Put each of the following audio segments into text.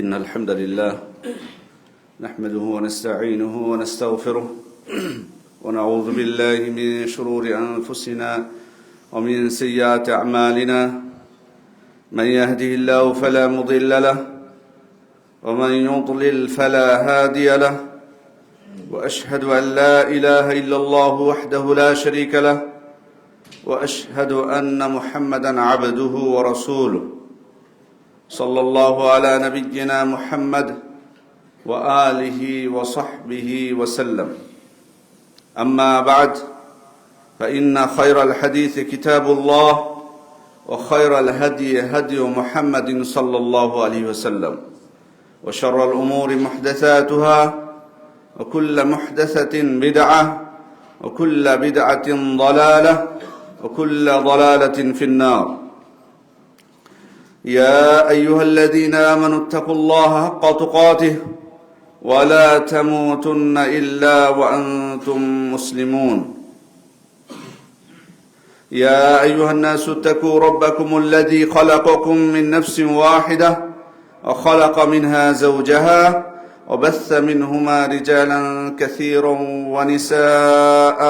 إن الحمد لله نحمده ونستعينه ونستغفره ونعوذ بالله من شرور أنفسنا ومن سيئات أعمالنا من يهده الله فلا مضل له ومن يضلل فلا هادي له وأشهد أن لا إله إلا الله وحده لا شريك له وأشهد أن محمدا عبده ورسوله صلى الله على نبينا محمد وآله وصحبه وسلم أما بعد فإن خير الحديث كتاب الله وخير الهدي هدي محمد صلى الله عليه وسلم وشر الأمور محدثاتها وكل محدثة بدعة وكل بدعة ضلالة وكل ضلالة في النار يا أيها الذين آمنوا اتقوا الله حق تقاته ولا تموتن إلا وأنتم مسلمون يا أيها الناس اتقوا ربكم الذي خلقكم من نفس واحدة وخلق منها زوجها وبث منهما رجالا كثيرا ونساء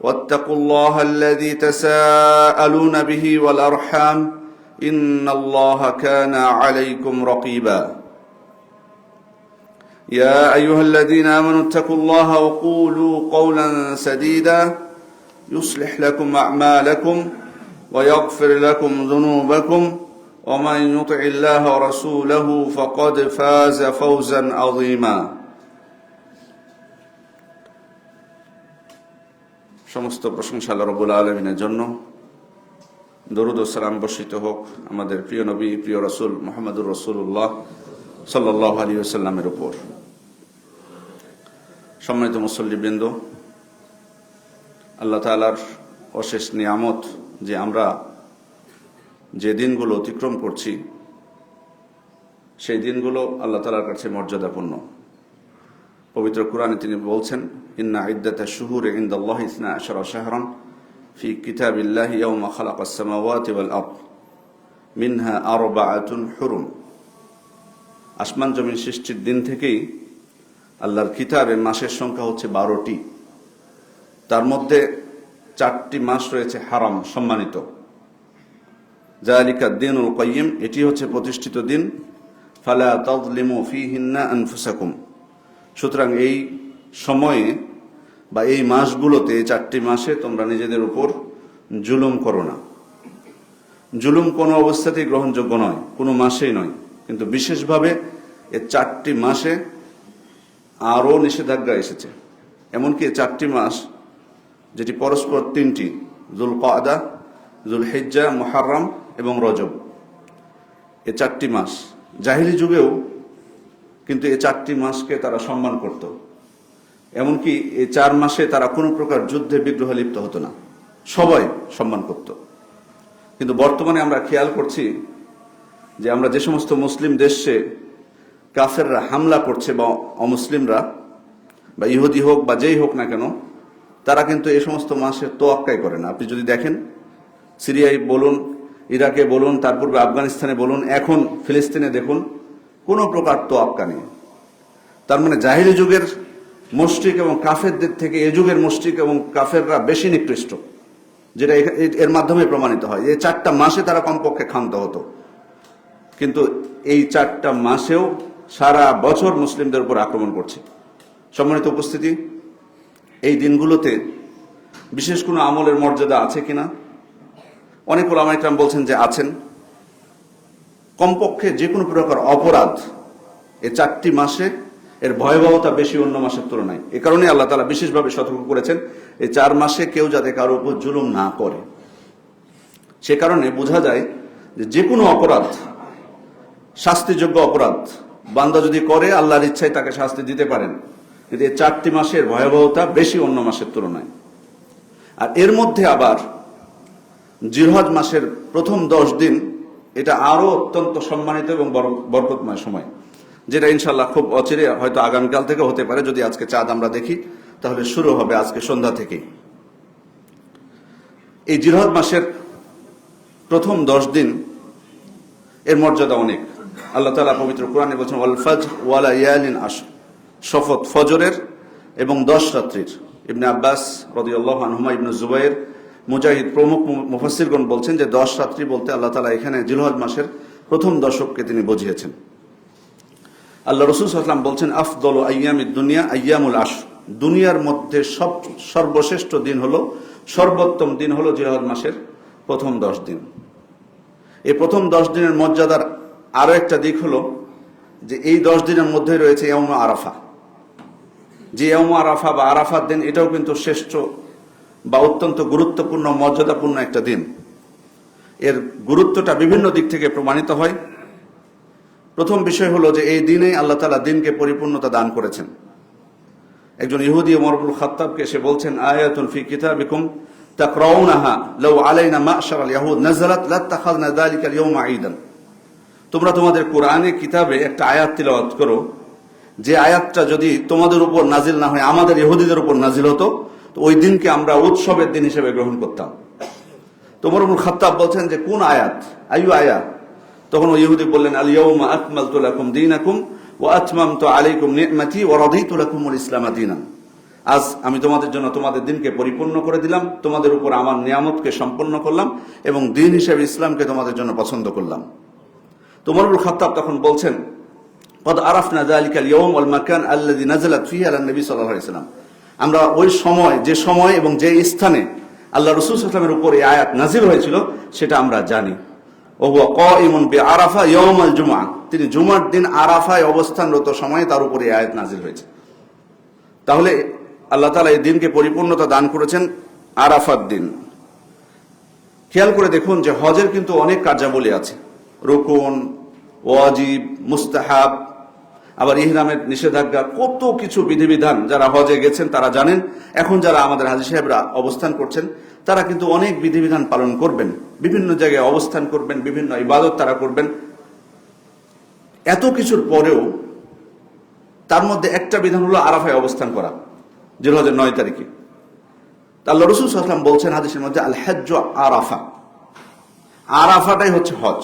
واتقوا الله الذي تساءلون به والأرحام إن الله كان عليكم رقيبا يا أيها الذين آمنوا اتقوا الله وقولوا قولا سديدا يصلح لكم أعمالكم ويغفر لكم ذنوبكم ومن يطع الله ورسوله فقد فاز فوزا عظيما সমস্ত প্রশংসা আল্লাহ রাব্বুল আলামিনের জন্য। দরুদ ও সালাম বর্ষিত হোক আমাদের প্রিয় নবী প্রিয় রাসূল মুহাম্মদুর রাসূলুল্লাহ সাল্লাল্লাহু আলাইহি ওয়াসাল্লামের উপর। সম্মানিত মুসল্লিবৃন্দ, আল্লাহ তাআলার অশেষ নিয়ামত যে আমরা যে দিনগুলো অতিক্রম করছি সেই দিনগুলো আল্লাহ তাআলার কাছে মর্যাদাপূর্ণ। পবিত্র কোরআনে তিনি বলছেন, ইন্না ইদ্দাতাশ শুহুরি ইনদাল্লাহি 12 শাহরান ফি কিতাবিল্লাহি ইয়াওমা খালাকাস সামাওয়াতি ওয়াল আরদ মিনহা আরবাআতুন হুরুম। আসমান জমিন সৃষ্টির দিন থেকেই আল্লাহর কিতাবে মাসের সংখ্যা হচ্ছে 12টি। তার মধ্যে 4টি মাস রয়েছে হারাম, সম্মানিত। যালিকা দ্বীনুল কাইয়্যিম, এটি হচ্ছে প্রতিষ্ঠিত দিন। ফালা তাযলিমু ফীহিন্না আনফুসাকুম, সুতরাং এই সময়ে বা এই মাসগুলোতে, 4টি মাসে তোমরা নিজেদের উপর জুলুম করো না। জুলুম কোনো অবস্থাতেই গ্রহণযোগ্য নয়, কোনো মাসেই নয়, কিন্তু বিশেষভাবে এই 4টি মাসে আরও নিষেধাজ্ঞা এসেছে। এমনকি এই 4টি মাস, যেটি পরস্পর 3টি, যুলকাদা, যুলহিজ্জা, মুহররম এবং রজব, এই 4টি মাস জাহিলি যুগেও কিন্তু এই 4টি মাসকে তারা সম্মান করত। এমনকি এই 4 মাসে তারা কোনো প্রকার যুদ্ধে বিগ্রহে লিপ্ত হতো না, সবাই সম্মান করত। কিন্তু বর্তমানে আমরা খেয়াল করছি যে আমরা যে সমস্ত মুসলিম দেশে কাফেররা হামলা করছে বা অমুসলিমরা বা ইহুদি হোক বা যেই হোক না কেন, তারা কিন্তু এই সমস্ত মাসের তোয়াক্কাই করে না। আপনি যদি দেখেন, সিরিয়ায় বলুন, ইরাকে বলুন, তার পূর্বে আফগানিস্তানে বলুন, এখন ফিলিস্তিনে দেখুন, কোনো প্রকার তোয়াক্কা নেই। তার মানে জাহিলি যুগের মুশরিক এবং কাফেরদের থেকে এ যুগের মুশরিক এবং কাফেররা বেশি নিকৃষ্ট, যেটা এর মাধ্যমে প্রমাণিত হয়। এই 4টা মাসে তারা কমপক্ষে ক্ষান্ত হতো, কিন্তু এই 4টা মাসেও সারা বছর মুসলিমদের উপর আক্রমণ করছে। সম্মানিত উপস্থিতি, এই দিনগুলোতে বিশেষ কোনো আমলের মর্যাদা আছে কিনা? অনেক উলামা ইকরাম বলছেন যে আছেন। কমপক্ষে যে কোনো প্রকার অপরাধ এই 4টি মাসে এর ভয়াবহতা বেশি অন্য মাসের তুলনায়। এ কারণে আল্লাহ তাআলা বিশেষভাবে সতর্ক করেছেন এই 4 মাসে কেউ যাতে কারোর উপর জুলুম না করে। সে কারণে বোঝা যায় যে কোনো অপরাধ শাস্তিযোগ্য অপরাধ বান্দা যদি করে, আল্লাহর ইচ্ছায় তাকে শাস্তি দিতে পারেন, কিন্তু এই 4টি মাসের ভয়াবহতা বেশি অন্য মাসের তুলনায়। আর এর মধ্যে আবার জিলহজ মাসের প্রথম 10 দিন, এটা আরো অত্যন্ত সম্মানিত এবং বরকতময় সময়, যেটা ইনশাআল্লাহ খুব অচিরে, হয়তো আগামীকাল থেকে হতে পারে, যদি আজকে চাঁদ আমরা দেখি তাহলে শুরু হবে আজকে সন্ধ্যা থেকেই। এই জিলহজ মাসের প্রথম 10 দিন এর মর্যাদা অনেক। আল্লাহ তাআলা পবিত্র কোরআনে বলেছেন ওয়াল ফাজর ওয়া লায়ালিন আশর, শপথ ফজরের এবং 10 রাত্রির। ইবনে আব্বাস রাদিয়াল্লাহু আনহুমা, ইবনে জুবাইর, মুজাহিদ প্রমুখ মুফাসসিরগণ বলছেন যে 10 রাত্রি বলতে আল্লাহ তাআলা এখানে জিলহজ মাসের প্রথম দশককে তিনি বুঝিয়েছেন। আল্লাহ রাসূল সাল্লাল্লাহু আলাইহি ওয়াসাল্লাম বলছেন আফদলু আইয়ামিদ দুনিয়া আইয়ামুল আশর, দুনিয়ার মধ্যে সর্বশ্রেষ্ঠ দিন হলো, সর্বোত্তম দিন হলো জিলহজ মাসের প্রথম 10 দিন। এই প্রথম 10 দিনের মর্যাদার আরো একটা দিক হলো যে এই 10 দিনের মধ্যে রয়েছে ইয়াউমে আরাফা। যে ইয়াউমে আরাফা বা আরাফার দিন, এটাও কিন্তু শ্রেষ্ঠ বা অত্যন্ত গুরুত্বপূর্ণ মর্যাদাপূর্ণ একটা দিন। এর গুরুত্বটা বিভিন্ন দিক থেকে প্রমাণিত হয়। প্রথম বিষয় হলো যে এই দিনে আল্লাহ তাআলা দিনকে পরিপূর্ণতা দান করেছেন। একজন ইহুদি ওমর ইবনুল খাত্তাবকে এসে বলছেন আয়াতুন ফি কিতাবিকুম তাকরাউনাহা লাউ আলাইনা মা'শারাল ইয়াহুদ নাযালাত লাত্তাখাযনা যালিকাল ইয়াওমা ঈদান। তোমরা তোমাদের কোরআনে কিতাবে একটা আয়াত তিলাওয়াত করো, যে আয়াতটা যদি তোমাদের উপর নাজিল না হয় আমাদের ইহুদিদের উপর নাজিল হতো, তো ওই দিনকে আমরা উৎসবের দিন হিসেবে গ্রহণ করতাম। তো ওমর ইবনুল খাত্তাব বলছেন যে কোন আয়াত, আইয়ু আয়াত? তখন ওই ইহুদি বললেন আল ইয়াউমা আকমালতু লাকুম দীনাকুম ওয়া আতমামতু আলাইকুম নি'মাতি ওয়া রাদিতু লাকুমুল ইসলাম দীনান। আজ আমি তোমাদের জন্য তোমাদের দিনকে পরিপূর্ণ করে দিলাম, তোমাদের উপর আমার নিয়ামতকে সম্পন্ন করলাম এবং দিন হিসেবে ইসলামকে তোমাদের জন্য পছন্দ করলাম। তো ওমর ইবনুল খাত্তাব তখন বলছেন কদ আরাফনা যালিকাল ইয়াউম ওয়াল মাকান আল্লাযী নাযালাত ফীহি আলা নবী সাল্লাল্লাহু আলাইহি ওয়াসাল্লাম। আমরা ওই সময়, যে সময় এবং যে স্থানে আল্লাহ রাসূল সাল্লাল্লাহু আলাইহি ওয়াসাল্লামের উপর এই আয়াত নাজিল হয়েছিল সেটা আমরা জানি। ওয়া হুয়া কাঈমুন বিআরাফা ইয়াউমাল জুমআহ, তিনি জুমার দিন আরাফায় অবস্থানরত সময়ে তার উপর এই আয়াত নাজিল হয়েছে। তাহলে আল্লাহ তাআলা এই দিনকে পরিপূর্ণতা দান করেছেন আরাফার দিন। খেয়াল করে দেখুন যে হজের কিন্তু অনেক কার্যাবলী আছে, রুকুন, ওয়াজিব, মুস্তাহাব, আবার ইহরামের নিষেধাজ্ঞা, কত কিছু বিধিবিধান যারা হজে গেছেন তারা জানেন। এখন যারা আমাদের হাজী সাহেবরা অবস্থান করছেন তারা কিন্তু অনেক বিধিবিধান পালন করবেন, বিভিন্ন জায়গায় অবস্থান করবেন, বিভিন্ন ইবাদত তারা করবেন। এত কিছুর পরেও তার মধ্যে একটা বিধান হলো আরাফায় অবস্থান করা, জিলহজের 9 তারিখে। আল্লাহ রাসূল সাল্লাল্লাহু আলাইহি ওয়াসাল্লাম বলছেন হাদিসের মধ্যে আল হাজ্জু আরাফা, আরাফাটাই হচ্ছে হজ।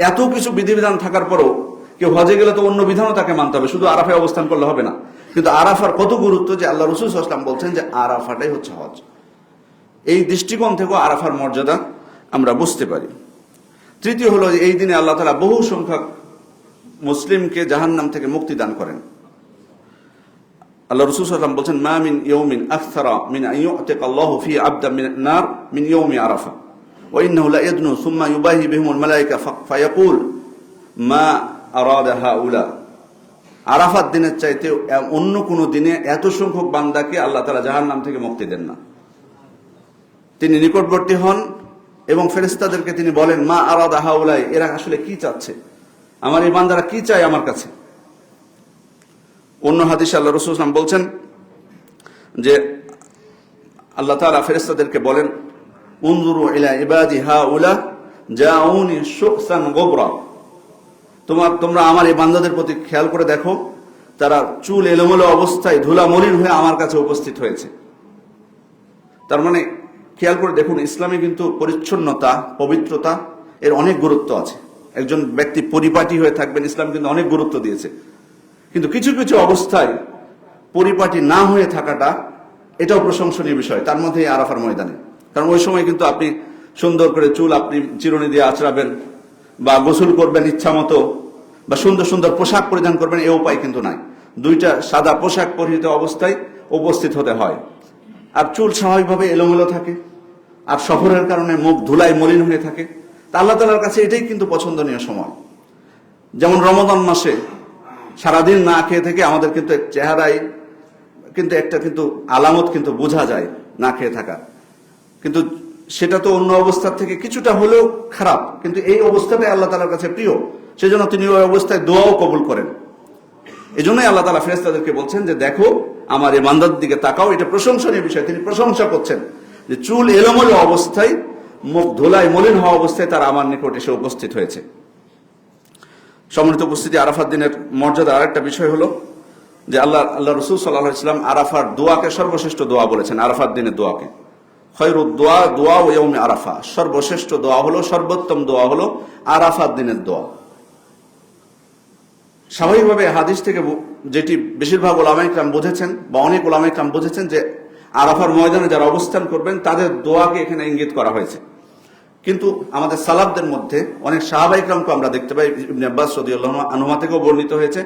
এত কিছু বিধিবিধান থাকার পরেও কেউ হজে গেলে তো অন্য বিধানও তাকে মানতে হবে, শুধু আরাফায় অবস্থান করলে হবে না। কিন্তু আরাফার কত গুরুত্ব যে আল্লাহ রাসূল সাল্লাল্লাহু আলাইহি ওয়াসাল্লাম বলছেন যে আরাফাটাই হচ্ছে হজ। এই দৃষ্টিকোণ থেকেও আরাফার মর্যাদা আমরা বুঝতে পারি। তৃতীয় হলো যে এই দিনে আল্লাহ তাআলা বহু সংখ্যক মুসলিমকে জাহান্নাম থেকে মুক্তি দান করেন। আল্লাহ রাসূল সাল্লাল্লাহু আলাইহি ওয়াসাল্লাম বলছেন মা মিন ইয়াউমিন আকসারা মিন আন ইউ'তিকা আল্লাহু ফি আবদান মিনান নার মিন ইয়াউমি আরাফা ওয়া ইন্নাহু লা ইয়াদনু সুম্মা ইউবাহি বিহিমুল মালায়েকা ফায়াকুল মা আরাদা হাউলা। আরাফাত দিনের চাইতে অন্য কোনো দিনে এত সংখ্যক বান্দাকে আল্লাহ তাআলা জাহান্নাম থেকে মুক্তি দেন না। তিনি নিকটবর্তী হন এবং ফেরেশতাদেরকে তিনি বলেন মা আরাদা হাউলাই, এরা আসলে কি চাচ্ছে, আমার এই বান্দারা কি চায় আমার কাছে। অন্য হাদিসে আল্লাহ রাসূল সাল্লাল্লাহু আলাইহি ওয়াসাল্লাম বলছেন যে আল্লাহ তাআলা ফেরেশতাদেরকে বলেন উনজুরু ইলা ইবাদি হাউলা জাউনি শুকসান গুবরা, তোমরা আমার এই বান্দাদের প্রতি খেয়াল করে দেখো, তারা চুল এলোমেলো অবস্থায় ধুলা মলিন হয়ে আমার কাছে উপস্থিত হয়েছে। তার মানে খেয়াল করে দেখুন, ইসলামে কিন্তু পরিচ্ছন্নতা, পবিত্রতা এর অনেক গুরুত্ব আছে। একজন ব্যক্তি পরিপাটি হয়ে থাকবেন, ইসলাম কিন্তু অনেক গুরুত্ব দিয়েছে। কিন্তু কিছু কিছু অবস্থায় পরিপাটি না হয়ে থাকাটা এটাও প্রশংসনীয় বিষয়, তার মধ্যে আরাফার ময়দানে। কারণ ওই সময় কিন্তু আপনি সুন্দর করে চুল আপনি চিরুনি দিয়ে আঁচড়াবেন বা গোসল করবেন ইচ্ছা মতো বা সুন্দর সুন্দর পোশাক পরিধান করবেন, এ উপায় কিন্তু নাই। দুইটা সাদা পোশাক পরিহিত অবস্থায় উপস্থিত হতে হয়। আর চুল স্বাভাবিকভাবে এলোমেলো থাকে, আর সফরের কারণে মুখ ধুলায় মলিন হয়ে থাকে। তা আল্লাহ তাআলার কাছে এটাই কিন্তু পছন্দনীয় সময়। যেমন রমজান মাসে সারাদিন না খেয়ে থেকে আমাদের কিন্তু চেহারায় কিন্তু একটা কিন্তু আলামত কিন্তু বোঝা যায় না খেয়ে থাকা, কিন্তু সেটা তো অন্য অবস্থার থেকে কিছুটা হলেও খারাপ, কিন্তু এই অবস্থাটাই আল্লাহ তাআলার কাছে প্রিয়, সেজন্য তিনি ওই অবস্থায় দোয়াও কবুল করেন। এই জন্যই আল্লাহ তাআলা ফেরেশতাদেরকে বলছেন যে দেখো আমার এই বান্দার দিকে তাকাও, এটা প্রশংসনীয় বিষয়। তিনি প্রশংসা করছেন যে চুল এলোমেলো অবস্থায়, মুখ ধুলায় মলিন হওয়া অবস্থায় তারা আমার নিকট এসে উপস্থিত হয়েছে। সম্মানিত উপস্থিতি, আরাফাত দিনের মর্যাদা আরেকটা বিষয় হলো যে আল্লাহ রাসূল সাল্লাল্লাহু আলাইহি ওয়াসাল্লাম আরাফার দোয়াকে সর্বশ্রেষ্ঠ দোয়া বলেছেন। আরাফাত দিনের দোয়াকে খায়রুদ দোয়া দোয়া ইয়াউমি আরাফা, সর্বশ্রেষ্ঠ দোয়া হলো, সর্বোত্তম দোয়া হলো আরাফাত দিনের দোয়া। স্বাভাবিকভাবে হাদিস থেকে যেটি বেশিরভাগ ওলামায়ে কেরাম বুঝেছেন বা অনেক ওলামায়ে কেরাম বুঝেছেন যে আরাফার ময়দানে যারা অবস্থান করবেন তাদের দোয়াকে এখানে ইঙ্গিত করা হয়েছে। কিন্তু আমাদের সালাফদের মধ্যে অনেক সাহাবায়ে কেরামকে আমরা দেখতে পাই, ইবনে আব্বাস রাদিয়াল্লাহু আনহুমা থেকেও বর্ণিত হয়েছে,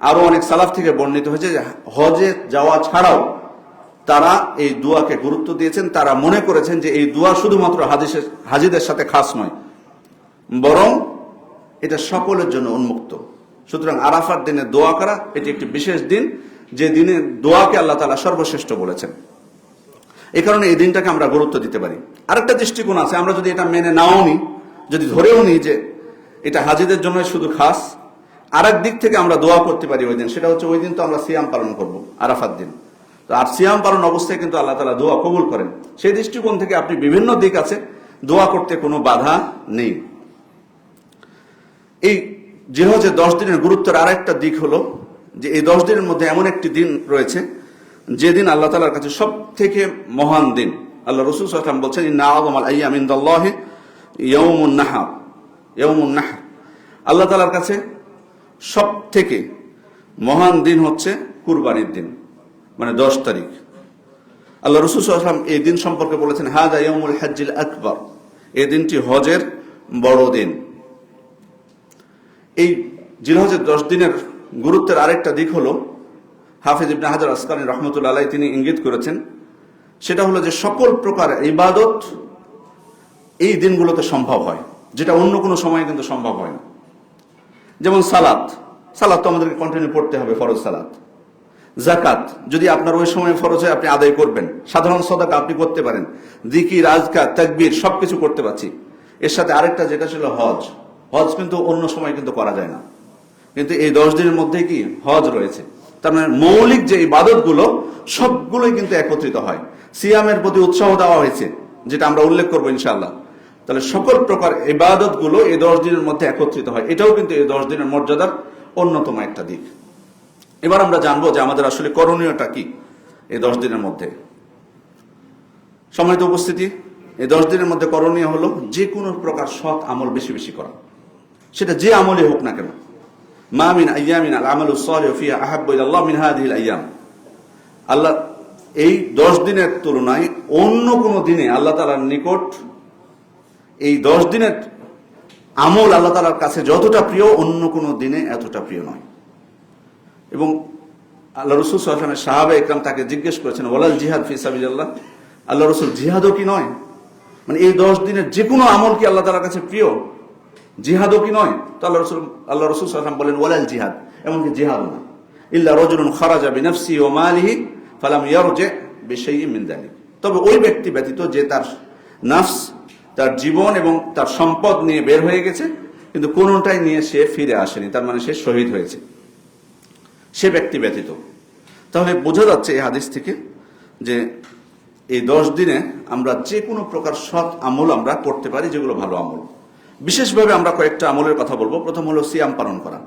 আরো অনেক সালাফ থেকে বর্ণিত হয়েছে যে হজে যাওয়া ছাড়াও তারা এই দোয়াকে গুরুত্ব দিয়েছেন। তারা মনে করেছেন যে এই দোয়া শুধুমাত্র হাজিদের সাথে খাস নয়, বরং এটা সকলের জন্য উন্মুক্ত। সুতরাং আরাফার দিনে দোয়া করা এটি একটি বিশেষ দিন, যে দিনে দোয়াকে আল্লাহ তাআলা সর্বশ্রেষ্ঠ বলেছেন। এই কারণে এই দিনটাকে আমরা গুরুত্ব দিতে পারি। আরেকটা দৃষ্টিকোণ আছে, আমরা যদি এটা মেনে নাও নি, যদি ধরেও নি যে এটা হাজিদের জন্য শুধু খাস, আরেক দিক থেকে আমরা দোয়া করতে পারি ওই দিন। সেটা হচ্ছে ওই দিন তো আমরা সিয়াম পালন করব আরাফার দিন, তো আর সিয়াম পালন অবস্থায় কিন্তু আল্লাহ তাআলা দোয়া কবুল করেন। সেই দৃষ্টিকোণ থেকে আপনি বিভিন্ন দিক আছে, দোয়া করতে কোনো বাধা নেই। এই জিলহজের 10 দিনের গুরুত্বের আরেকটা দিক হলো যে এই 10 দিনের মধ্যে এমন একটি দিন রয়েছে যেদিন আল্লাহ তাআলার কাছে সব থেকে মহান দিন। আল্লাহ রাসূল সাল্লাল্লাহু আলাইহি ওয়াসাল্লাম বলছেন, ইন্না আযমাল আইয়ামি ইনদাল্লাহি ইয়াউমুন নাহর, ইয়াউমুন নাহর। আল্লাহ তাআলার কাছে সব থেকে মহান দিন হচ্ছে কুরবানির দিন, মানে 10 তারিখ। আল্লাহ রাসূল সাল্লাল্লাহু আলাইহি ওয়াসাল্লাম এই দিন সম্পর্কে বলেছেন, হাযা ইয়াউমুল হজ্জিল আকবার, এই দিনটি হজের বড় দিন। এই জিলহজের 10 দিনের গুরুত্বের আরেকটা দিক হলো, হাফেজ ইবনে হাজার আসকালানী রাহমাতুল্লাহ আলাইহি তিনি ইঙ্গিত করেছেন, সেটা হলো যে সকল প্রকার ইবাদত এই দিনগুলোতে সম্ভব হয়, যেটা অন্য কোনো সময় কিন্তু সম্ভব হয় না। যেমন সালাত তো আমাদেরকে কন্টিনিউ পড়তে হবে, ফরজ সালাত। যাকাত যদি আপনার ওই সময় ফরজ হয় আপনি আদায় করবেন। সাধারণ সাদাকা আপনি করতে পারেন। জিকির, আজকার, তাকবীর সবকিছু করতে পারছি। এর সাথে আরেকটা যেটা ছিল হজ কিন্তু অন্য সময় কিন্তু করা যায় না, কিন্তু এই 10 দিনের মধ্যে কি হজ রয়েছে। তার মানে মৌলিক যে ইবাদতগুলো সবগুলোই কিন্তু একত্রিত হয়। সিয়ামের প্রতি উৎসাহ দেওয়া হয়েছে, যেটা আমরা উল্লেখ করবো ইনশাআল্লাহ। তাহলে সকল প্রকার ইবাদতগুলো এই 10 দিনের মধ্যে একত্রিত হয়, এটাও কিন্তু এই 10 দিনের মর্যাদার অন্যতম একটা দিক। এবার আমরা জানবো যে আমাদের আসলে করণীয়টা কি এই 10 দিনের মধ্যে। সম্মানিত উপস্থিতি, এই 10 দিনের মধ্যে করণীয় হলো যে কোনো প্রকার সৎ আমল বেশি বেশি করা, সেটা যে আমলই হোক না কেন। মা মিন আইয়ামিন আল আমালু সালিহু ফিহা আহাব্বু ইলাল্লাহ মিন হাযিহিল আইয়াম। আল্লাহ এই 10 দিনের তুলনায় অন্য কোন দিনে আল্লাহ তাআলার নিকট এই 10 দিনের আমল আল্লাহ তাআলার কাছে যতটা প্রিয়, অন্য কোন দিনে এতটা প্রিয় নয়। এবং আল্লাহ রাসূল সাল্লাল্লাহু আলাইহি ওয়াসাল্লামের সাহাবায়ে ইকরাম তাকে জিজ্ঞেস করেছেন, ওয়ালাল জিহাদ ফি সাবিলিল্লাহ, আল্লাহ রাসূল জিহাদও কি নয়? মানে এই 10 দিনের যে কোনো আমল কি আল্লাহ তাআলার কাছে প্রিয়? জিহাদও কি নয়? তো আল্লাহ রাসূল সাল্লাল্লাহু আলাইহি ওয়াসাল্লাম বলেন, ওয়ালাল জিহাদ, এমনকি জিহাদও না। ইল্লা রাজুলুন খারাজা বিনাফসিহি ওয়া মালিহি ফালাম ইয়ারজি বিশাইইন মিন যালিক, তবে ওই ব্যক্তি ব্যতীত যে তার নফস, তার জীবন এবং তার সম্পদ নিয়ে বের হয়ে গেছে, কিন্তু কোনোটাই নিয়ে সে ফিরে আসেনি, তার মানে সে শহীদ হয়েছে, সে ব্যক্তি ব্যতীত। তাহলে বোঝা যাচ্ছে এই হাদিস থেকে যে এই 10 দিনে আমরা যে কোনো প্রকার সৎ আমল আমরা করতে পারি, যেগুলো ভালো আমল। বিশেষভাবে আমরা কয়েকটা আমলের কথা বলবো। প্রথম হলো সিয়াম পালন করা।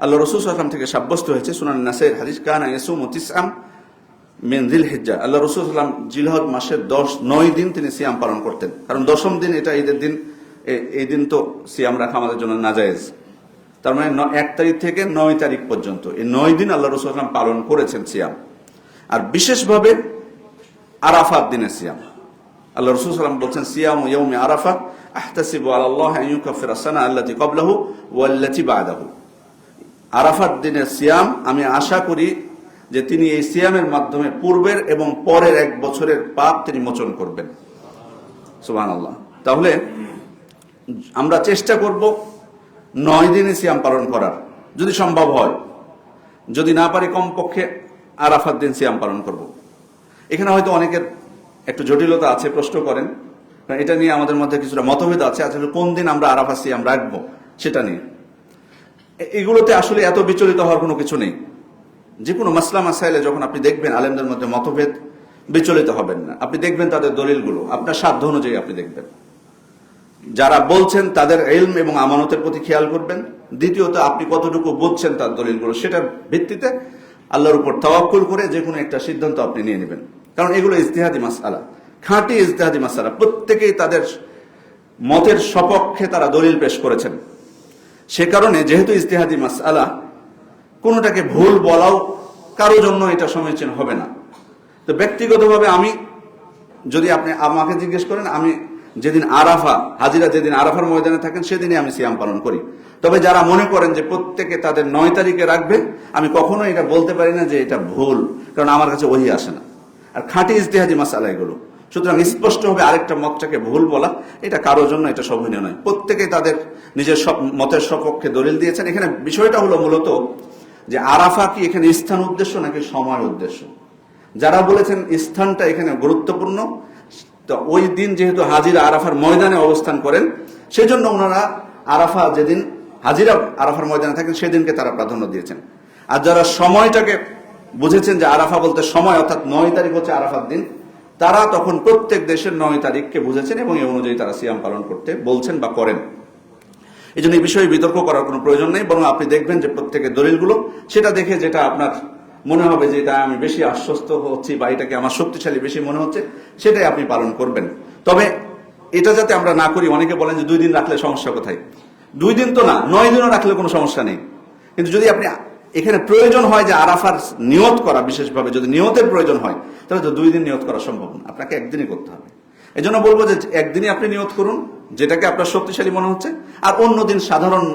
আল্লাহ রাসূল সাল্লাল্লাহু আলাইহি ওয়াসাল্লাম থেকে সাব্যস্ত হয়েছে, সুনান নাসাঈর হাদিস, কানা ইয়াসুমু তিসআম মিন যিলহিজ্জা, আল্লাহ রাসূল সাল্লাল্লাহু আলাইহি ওয়াসাল্লাম জিলহজ মাসের 9 দিন তিনি সিয়াম পালন করতেন। কারণ 10ম দিন এটা ঈদের দিন, এই দিন তো সিয়াম রাখা আমাদের জন্য নাজায়েজ। তার মানে 1 তারিখ থেকে 9 তারিখ পর্যন্ত এই 9 দিন আল্লাহ রাসূল সাল্লাল্লাহু আলাইহি ওয়াসাল্লাম পালন করেছেন সিয়াম। আর বিশেষভাবে আরাফার দিনে সিয়াম, আল্লাহ রাসূল সাল্লাল্লাহু আলাইহি ওয়াসাল্লাম বলছেন, সিয়ামু ইয়াউমি আরাফা আহতাসিবু আলাল্লাহ আন ইউকাফিরা সানা আল্লাতী ক্বাবলাহু ওয়াল্লাতী বা'দাহু। আরাফার দিনের সিয়াম আমি আশা করি যে তিনি এই সিয়ামের মাধ্যমে পূর্বের এবং পরের 1 বছরের পাপ তিনি মোচন করবেন। সুবহানাল্লাহ। তাহলে আমরা চেষ্টা করব 9 দিনে সিয়াম পালন করার, যদি সম্ভব হয়। যদি না পারি কমপক্ষে আরাফার দিন সিয়াম পালন করব। এখানে হয়তো অনেকের একটু জটিলতা আছে, প্রশ্ন করেন, এটা নিয়ে আমাদের মধ্যে কিছুটা মতভেদ আছে, আসলে কোন দিন আমরা আরাফা সিয়াম রাখবো সেটা নিয়ে। এগুলোতে আসলে এত বিচলিত হওয়ার কোনো কিছু নেই। যে কোনো মাসলা মাসাইলে যখন আপনি দেখবেন আলেমদের মধ্যে মতভেদ, বিচলিত হবেন না। আপনি দেখবেন তাদের দলিলগুলো, আপনার সাধ্য অনুযায়ী আপনি দেখবেন। যারা বলছেন তাদের ইলম এবং আমানতের প্রতি খেয়াল করবেন। দ্বিতীয়ত, আপনি কতটুকু বুঝছেন তার দলিলগুলো, সেটার ভিত্তিতে আল্লাহর উপর তাওয়াক্কুল করে যে কোনো একটা সিদ্ধান্ত আপনি নিয়ে নেবেন। কারণ এগুলো ইজতিহাদি মাসআলা, খাঁটি ইজতিহাদি মাসআলা। প্রত্যেকেই তাদের মতের সপক্ষে তারা দলিল পেশ করেছেন। সে কারণে যেহেতু ইজতিহাদি মাসআলা, কোনোটাকে ভুল বলাও কারো জন্য এটা সমীচীন হবে না। তো ব্যক্তিগতভাবে আমি, যদি আপনি আমাকে জিজ্ঞেস করেন, আমি যেদিন আরাফা, হাজিরা যেদিন আরাফার ময়দানে থাকেন সেদিনই আমি সিয়াম পালন করি। তবে যারা মনে করেন যে প্রত্যেকে তাদের 9 তারিখে রাখবে, আমি কখনো এটা বলতে পারি না যে এটা ভুল, কারণ আমার কাছে ওহী আসে না। আর খাঁটি ইজতিহাদি মাসআলা এগুলো, সুতরাং স্পষ্ট হবে আরেকটা মতটাকে ভুল বলা এটা কারোর জন্য এটা শোভনীয় নয়। প্রত্যেকেই তাদের নিজের সব মতের সপক্ষে দলিল দিয়েছেন। এখানে বিষয়টা হলো মূলত যে আরাফা কি এখানে স্থান উদ্দেশ্য নাকি সময় উদ্দেশ্য। যারা বলেছেন স্থানটা এখানে গুরুত্বপূর্ণ, তো ওই দিন যেহেতু হাজিরা আরাফার ময়দানে অবস্থান করেন, সেজন্য ওনারা আরাফা যেদিন হাজিরা আরাফার ময়দানে থাকেন সেদিনকে তারা প্রাধান্য দিয়েছেন। আর যারা সময়টাকে বুঝেছেন যে আরাফা বলতে সময়, অর্থাৎ 9 তারিখ হচ্ছে আরাফার দিন, তারা তখন প্রত্যেক দেশের 9 তারিখকে বুঝেছেন এবং এই অনুযায়ী তারা সিয়াম পালন করতে বলছেন বা করেন। এই জন্য এই বিষয়ে বিতর্ক করার কোনো প্রয়োজন নেই, বরং আপনি দেখবেন যে প্রত্যেকের দলিলগুলো, সেটা দেখে যেটা আপনার মনে হবে যে এটা আমি বেশি আশ্বস্ত হচ্ছি বা এটাকে আমার শক্তিশালী বেশি মনে হচ্ছে, সেটাই আপনি পালন করবেন। তবে এটা যাতে আমরা না করি, অনেকে বলেন যে 2 দিন রাখলে সমস্যা কোথায়। 2 দিন তো না, 9 দিনও রাখলে কোনো সমস্যা নেই। কিন্তু যদি আপনি এখানে প্রয়োজন হয় যে আরাফার নিয়ত করা, বিশেষভাবে যদি নিয়তের প্রয়োজন হয়, তাহলে তো 2 দিন নিয়ত করা সম্ভব না, আপনাকে একদিনই করতে হবে। এই জন্য বলবো যে একদিনই আপনি নিয়ত করুন যেটাকে আপনার শক্তিশালী মনে হচ্ছে, আর অন্য দিন সাধারণ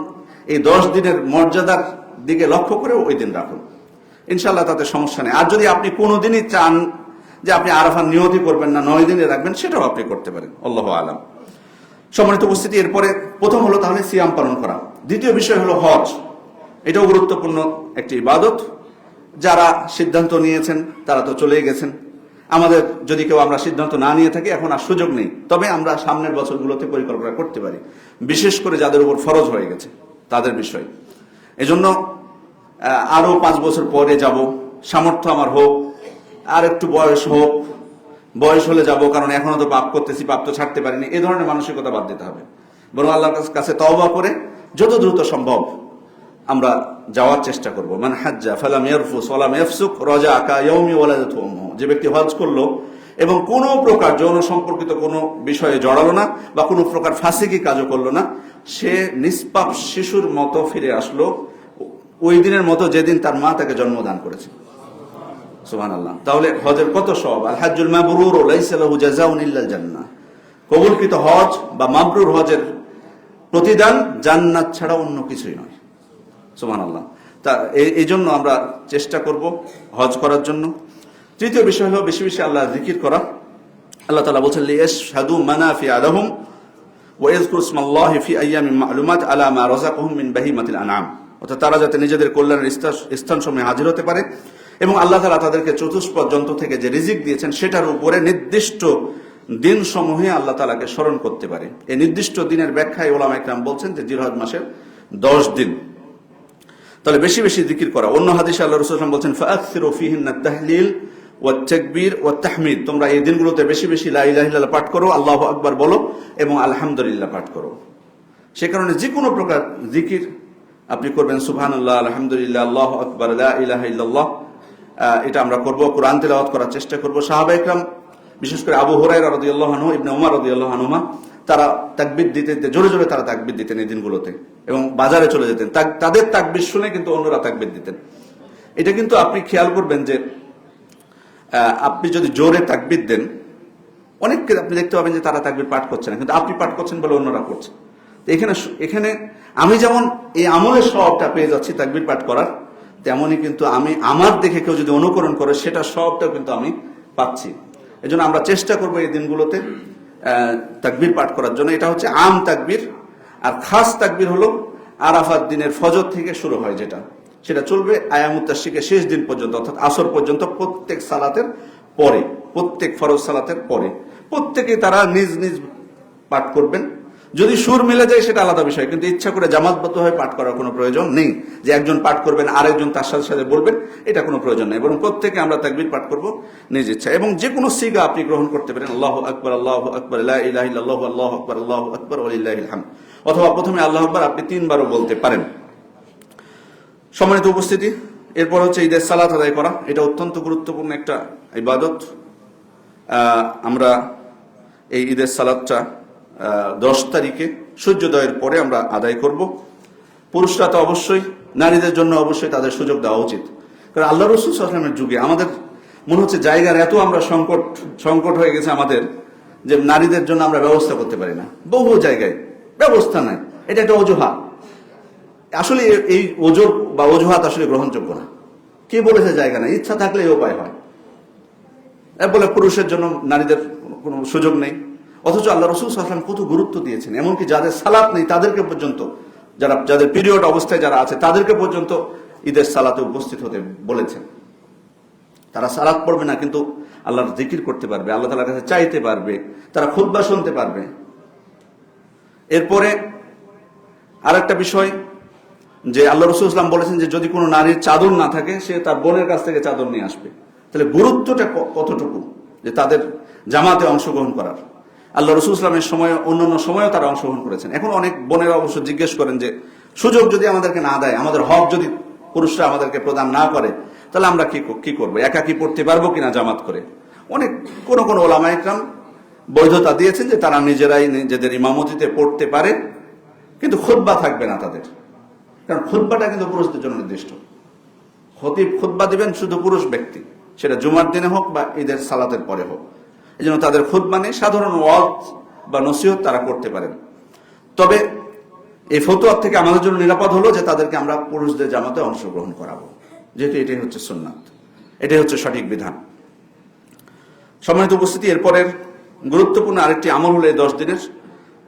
এই 10 দিনের মর্যাদার দিকে লক্ষ্য করে ওই দিন রাখুন, ইনশাল্লাহ তাতে সমস্যা নেই। আর যদি আপনি কোনোদিনই চান যে আপনি আরাফার নিয়তই করবেন না, 9 দিনে রাখবেন, সেটাও আপনি করতে পারেন। আল্লাহু আলাম। সম্মানিত উপস্থিতি, এরপরে প্রথম হলো তাহলে সিয়াম পালন করা। দ্বিতীয় বিষয় হলো হজ। এটাও গুরুত্বপূর্ণ একটি ইবাদত। যারা সিদ্ধান্ত নিয়েছেন তারা তো চলেই গেছেন। আমাদের যদি কেউ আমরা সিদ্ধান্ত না নিয়ে থাকি, এখন আর সুযোগ নেই, তবে আমরা সামনের বছরগুলোতে পরিকল্পনা করতে পারি, বিশেষ করে যাদের উপর ফরজ হয়ে গেছে তাদের বিষয়। এজন্য আরো 5 বছর পরে যাব, সামর্থ্য আমার হোক, আর একটু বয়স হোক, বয়স হলে যাব, কারণ এখনো তো পাপ করতেছি, পাপ তো ছাড়তে পারিনি, এই ধরনের মানসিকতা বাদ দিতে হবে। বরং আল্লাহর কাছে তওবা করে যত দ্রুত সম্ভব আমরা যাওয়ার চেষ্টা করব। মান হাজ্জা ফালাম ইয়ারফুস ওয়ালাম ইয়াফসুক রাজা কা ইয়াউমি ওয়ালাদাতহু উম্মুহু। যে ব্যক্তি হজ করলো এবং কোনো প্রকার যৌন সম্পর্কিত কোনো বিষয়ে জড়ালো না বা কোনো প্রকার ফাসিকি কাজও করলো না, সে নিষ্পাপ শিশুর মতো ফিরে আসলো ওই দিনের মতো যেদিন তার মা তাকে জন্মদান করেছে। সুবহানাল্লাহ। তাহলে হজের কত সওয়াব। আল হাজ্জুল মাবরুর লাইসা লাহু জাযাউন ইল্লাল জান্নাহ। কবুলকৃত হজ বা মাবরুর হজের প্রতিদান জান্নাত ছাড়া অন্য কিছুই নয়। সুবহানাল্লাহ। তা এই জন্য আমরা চেষ্টা করব হজ করার জন্য। তৃতীয় বিষয় হলো বেশি বেশি আল্লাহ জিকির করা। আল্লাহ তাআলা বলেন লিয়াশহাদু মানাফিআ লাহুম ওয়া ইয়াযকুরু ইসমাল্লাহি ফি আইয়ামিন মা'লুমাত আলা মা রাযাকাহুম মিন বাহিমাতিল আনআম। অর্থাৎ তারা যাতে নিজেদের কল্যাণের স্থানসমূহে হাজির হতে পারে এবং আল্লাহ তাআলা তাদেরকে চতুষ্পদ জন্তু থেকে যে রিজিক দিয়েছেন সেটার উপরে নির্দিষ্ট দিন সমূহে আল্লাহ তাআলাকে স্মরণ করতে পারে। এই নির্দিষ্ট দিনের ব্যাখ্যায় উলামা ইকরাম বলছেন যে জিলহজ মাসের 10 দিন। তাহলে বেশি বেশি জিকির করা। অন্য হাদিসে আল্লাহ রাসূল সাল্লাল্লাহু আলাইহি ওয়াসাল্লাম বলেন ফাআকসিরু ফীহিন্না তাহলিল ওয়াত তাকবীর ওয়াত তাহমিদ। তোমরা এই দিনগুলোতে বেশি বেশি লা ইলাহা ইল্লাল্লাহ পাঠ করো, আল্লাহু আকবার বলো এবং আলহামদুলিল্লাহ পাঠ করো। সে কারণে যে কোনো প্রকার জিকির আপনি করবেন। সুবহানাল্লাহ, আলহামদুলিল্লাহ, আল্লাহু আকবার, লা ইলাহা ইল্লাল্লাহ, এটা আমরা করব। কোরআন তিলাওয়াত করার চেষ্টা করব। সাহাবা ইকরাম, বিশেষ করে আবু হুরায়রা রাদিয়াল্লাহু আনহু, ইবনে উমর রাদিয়াল্লাহু আনহুমা, তারা তাকবীর দিতে জোরে জোরে তারা তাকবীর দিতেন এই দিনগুলোতে এবং বাজারে চলে যেতেন। তাদের তাকবীর শুনে কিন্তু অন্যরা তাকবীর দিতেন। এটা কিন্তু আপনি খেয়াল করবেন যে আপনি যদি জোরে তাকবীর দেন, অনেককে আপনি দেখতে পাবেন যে তারা তাকবীর পাঠ করছে না, কিন্তু আপনি পাঠ করছেন বলে অন্যরা করছে। এখানে আমি যেমন এই আমলের সওয়াবটা পেয়ে যাচ্ছি তাকবীর পাঠ করার, তেমনই কিন্তু আমি আমার দেখে কেউ যদি অনুকরণ করে সেটা সওয়াবটাও কিন্তু আমি পাচ্ছি। এজন্য আমরা চেষ্টা করব এই দিনগুলোতে তাকবীর পাঠ করার জন্য। এটা হচ্ছে আম তাকবীর। আর খাস তাকবীর হলো আরাফাত দিনের ফজর থেকে শুরু হয়, যেটা সেটা চলবে আয়ামুত তাশরিকের শেষ দিন পর্যন্ত, অর্থাৎ আসর পর্যন্ত। প্রত্যেক সালাতের পরে, প্রত্যেক ফরজ সালাতের পরে প্রত্যেকে তারা নিজ নিজ পাঠ করবেন। যদি সুর মিলে যায় সেটা আলাদা বিষয়, কিন্তু ইচ্ছা করে জামাতবদ্ধ হয়ে পাঠ করার কোনো প্রয়োজন নেই যে একজন পাঠ করবেন আরেকজন তার সাথে সাথে বলবেন, এটা কোনো প্রয়োজন নেই। বরং প্রত্যেকে আমরা তাকবীর পাঠ করব নিজ ইচ্ছা। এবং যে কোনো সিগা আপনি গ্রহণ করতে পারেন, আল্লাহু আকবার, আল্লাহু আকবার, লা ইলাহা ইল্লাল্লাহ, আল্লাহু আকবার, আল্লাহু আকবার, ওয়ালিল্লাহিল হামদ। অথবা প্রথমে আল্লাহু আকবার আপনি 3 বারও বলতে পারেন। সম্মানিত উপস্থিতি, এরপর হচ্ছে ঈদের সালাত আদায় করা। এটা অত্যন্ত গুরুত্বপূর্ণ একটা ইবাদত। আমরা এই ঈদের সালাতটা 10 তারিখে সূর্যোদয়ের পরে আমরা আদায় করব। পুরুষরা তো অবশ্যই, নারীদের জন্য অবশ্যই তাদের সুযোগ দেওয়া উচিত। কারণ আল্লাহ রাসূল সাল্লাল্লাহু আলাইহি ওয়াসাল্লামের যুগে আমাদের মনে হচ্ছে জায়গার এত আমরা সংকট হয়ে গেছে আমাদের, যে নারীদের জন্য আমরা ব্যবস্থা করতে পারি না। বহু জায়গায় ব্যবস্থা নাই, এটা একটা অজুহাত। আসলে এই ওজোর বা অজুহাত আসলে গ্রহণযোগ্য না। কে বলেছে জায়গা নাই? ইচ্ছা থাকলে এই উপায় হয়। বলে পুরুষের জন্য নারীদের কোনো সুযোগ নেই, অথচ আল্লাহ রাসূল সাল্লাল্লাহু আলাইহি ওয়াসাল্লাম কত গুরুত্ব দিয়েছেন। এমনকি যাদের সালাত নেই তাদেরকে পর্যন্ত, যাদের পিরিয়ড অবস্থায় যারা আছে তাদেরকে পর্যন্ত ঈদের সালাতে উপস্থিত হতে বলেছেন। তারা সালাত পড়বে না, কিন্তু আল্লাহর জিকির করতে পারবে, আল্লাহ তাআলার কাছে চাইতে পারবে, তারা খুতবা শুনতে পারবে। এরপরে আরেকটা বিষয়, যে আল্লাহ রাসূল সাল্লাল্লাহু আলাইহি ওয়াসাল্লাম বলেছেন যে যদি কোনো নারীর চাদর না থাকে, সে তার বোনের কাছ থেকে চাদর নিয়ে আসবে। তাহলে গুরুত্বটা কতটুকু যে তাদের জামাতে অংশগ্রহণ করার। আল্লাহ রাসূল সাল্লাল্লাহু আলাইহি ওয়াসাল্লামের সময়, অন্যান্য সময়ও তারা অংশগ্রহণ করেছেন। এখন অনেক বোনেরা অবশ্য জিজ্ঞেস করেন যে সুযোগ যদি আমাদেরকে না দেয়, আমাদের হক যদি পুরুষরা আমাদেরকে প্রদান না করে, তাহলে আমরা কি করবো? একাকি পড়তে পারবো কিনা জামাত করে? অনেক কোন ওলামায়ে কেরাম বৈধতা দিয়েছেন যে তারা নিজেরাই নিজেদের ইমামতিতে পড়তে পারে, কিন্তু খুতবা থাকবে না তাদের। কারণ খুতবাটা কিন্তু পুরুষদের জন্য নির্দিষ্ট। খতিব খুতবা দিবেন শুধু পুরুষ ব্যক্তি, সেটা জুমার দিনে হোক বা ঈদের সালাতের পরে হোক। এই জন্য তাদের খুতবা নেই, সাধারণ ওয়াজ বা নসিহত তারা করতে পারেন। তবে এই ফতোয়া থেকে আমাদের জন্য নিরাপদ হলো যে তাদেরকে আমরা পুরুষদের জামাতে অংশগ্রহণ করাবো, যেহেতু এটাই হচ্ছে সুন্নাত, এটাই হচ্ছে সঠিক বিধান। সম্মানিত উপস্থিতি, এরপরের গুরুত্বপূর্ণ আরেকটি আমল হলো এই 10 দিনের,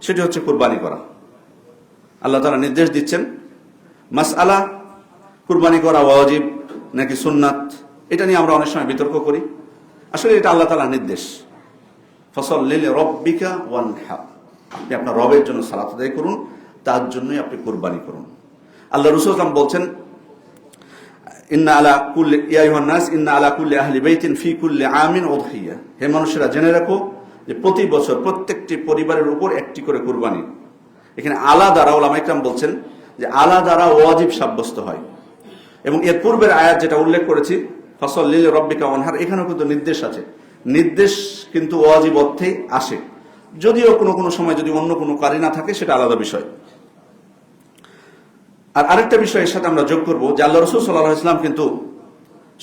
সেটি হচ্ছে কুরবানি করা। আল্লাহ তাআলা নির্দেশ দিচ্ছেন। মাসআলা কুরবানি করা ওয়াজিব নাকি সুন্নাত, এটা নিয়ে আমরা অনেক সময় বিতর্ক করি। আসলে এটা আল্লাহ তাআলার নির্দেশ। ফাসাল্লি লিরাব্বিকা ওয়ানহার, আপনি আপনার রবের জন্য সালাত আদায় করুন, তার জন্যই আপনি কুরবানি করুন। আল্লাহ রাসূল সাল্লাল্লাহু আলাইহি ওয়াসাল্লাম বলছেন, ইন্না আলা কুল্লি ইয়া আইয়ুহান নাস ইন্না আলা কুল্লি আহলি বাইতিন ফি কুল্লি আমিন উযহিয়া, হে মানুষেরা জেনে রাখো যে প্রতি বছর প্রত্যেকটি পরিবারের উপর একটি করে কুরবানি। এখানে আলা দ্বারা উলামায়ে কেরাম বলছেন যে আলা দ্বারা ওয়াজিব সাব্যস্ত হয়, এবং এর পূর্বের আয়াত যেটা উল্লেখ করেছি ফাসাল্লি লিরাব্বিকা ওয়ানহার, এখানেও কিন্তু নির্দেশ আছে। নির্দেশ কিন্তু ওয়াজিব অর্থেই আসে, যদিও কোনো সময় যদি অন্য কোনো কারিনা থাকে সেটা আলাদা বিষয়। আর আরেকটা বিষয় এর সাথে আমরা যোগ করবো যে আল্লাহ রাসূল সাল্লাল্লাহু আলাইহি ওয়াসাল্লাম কিন্তু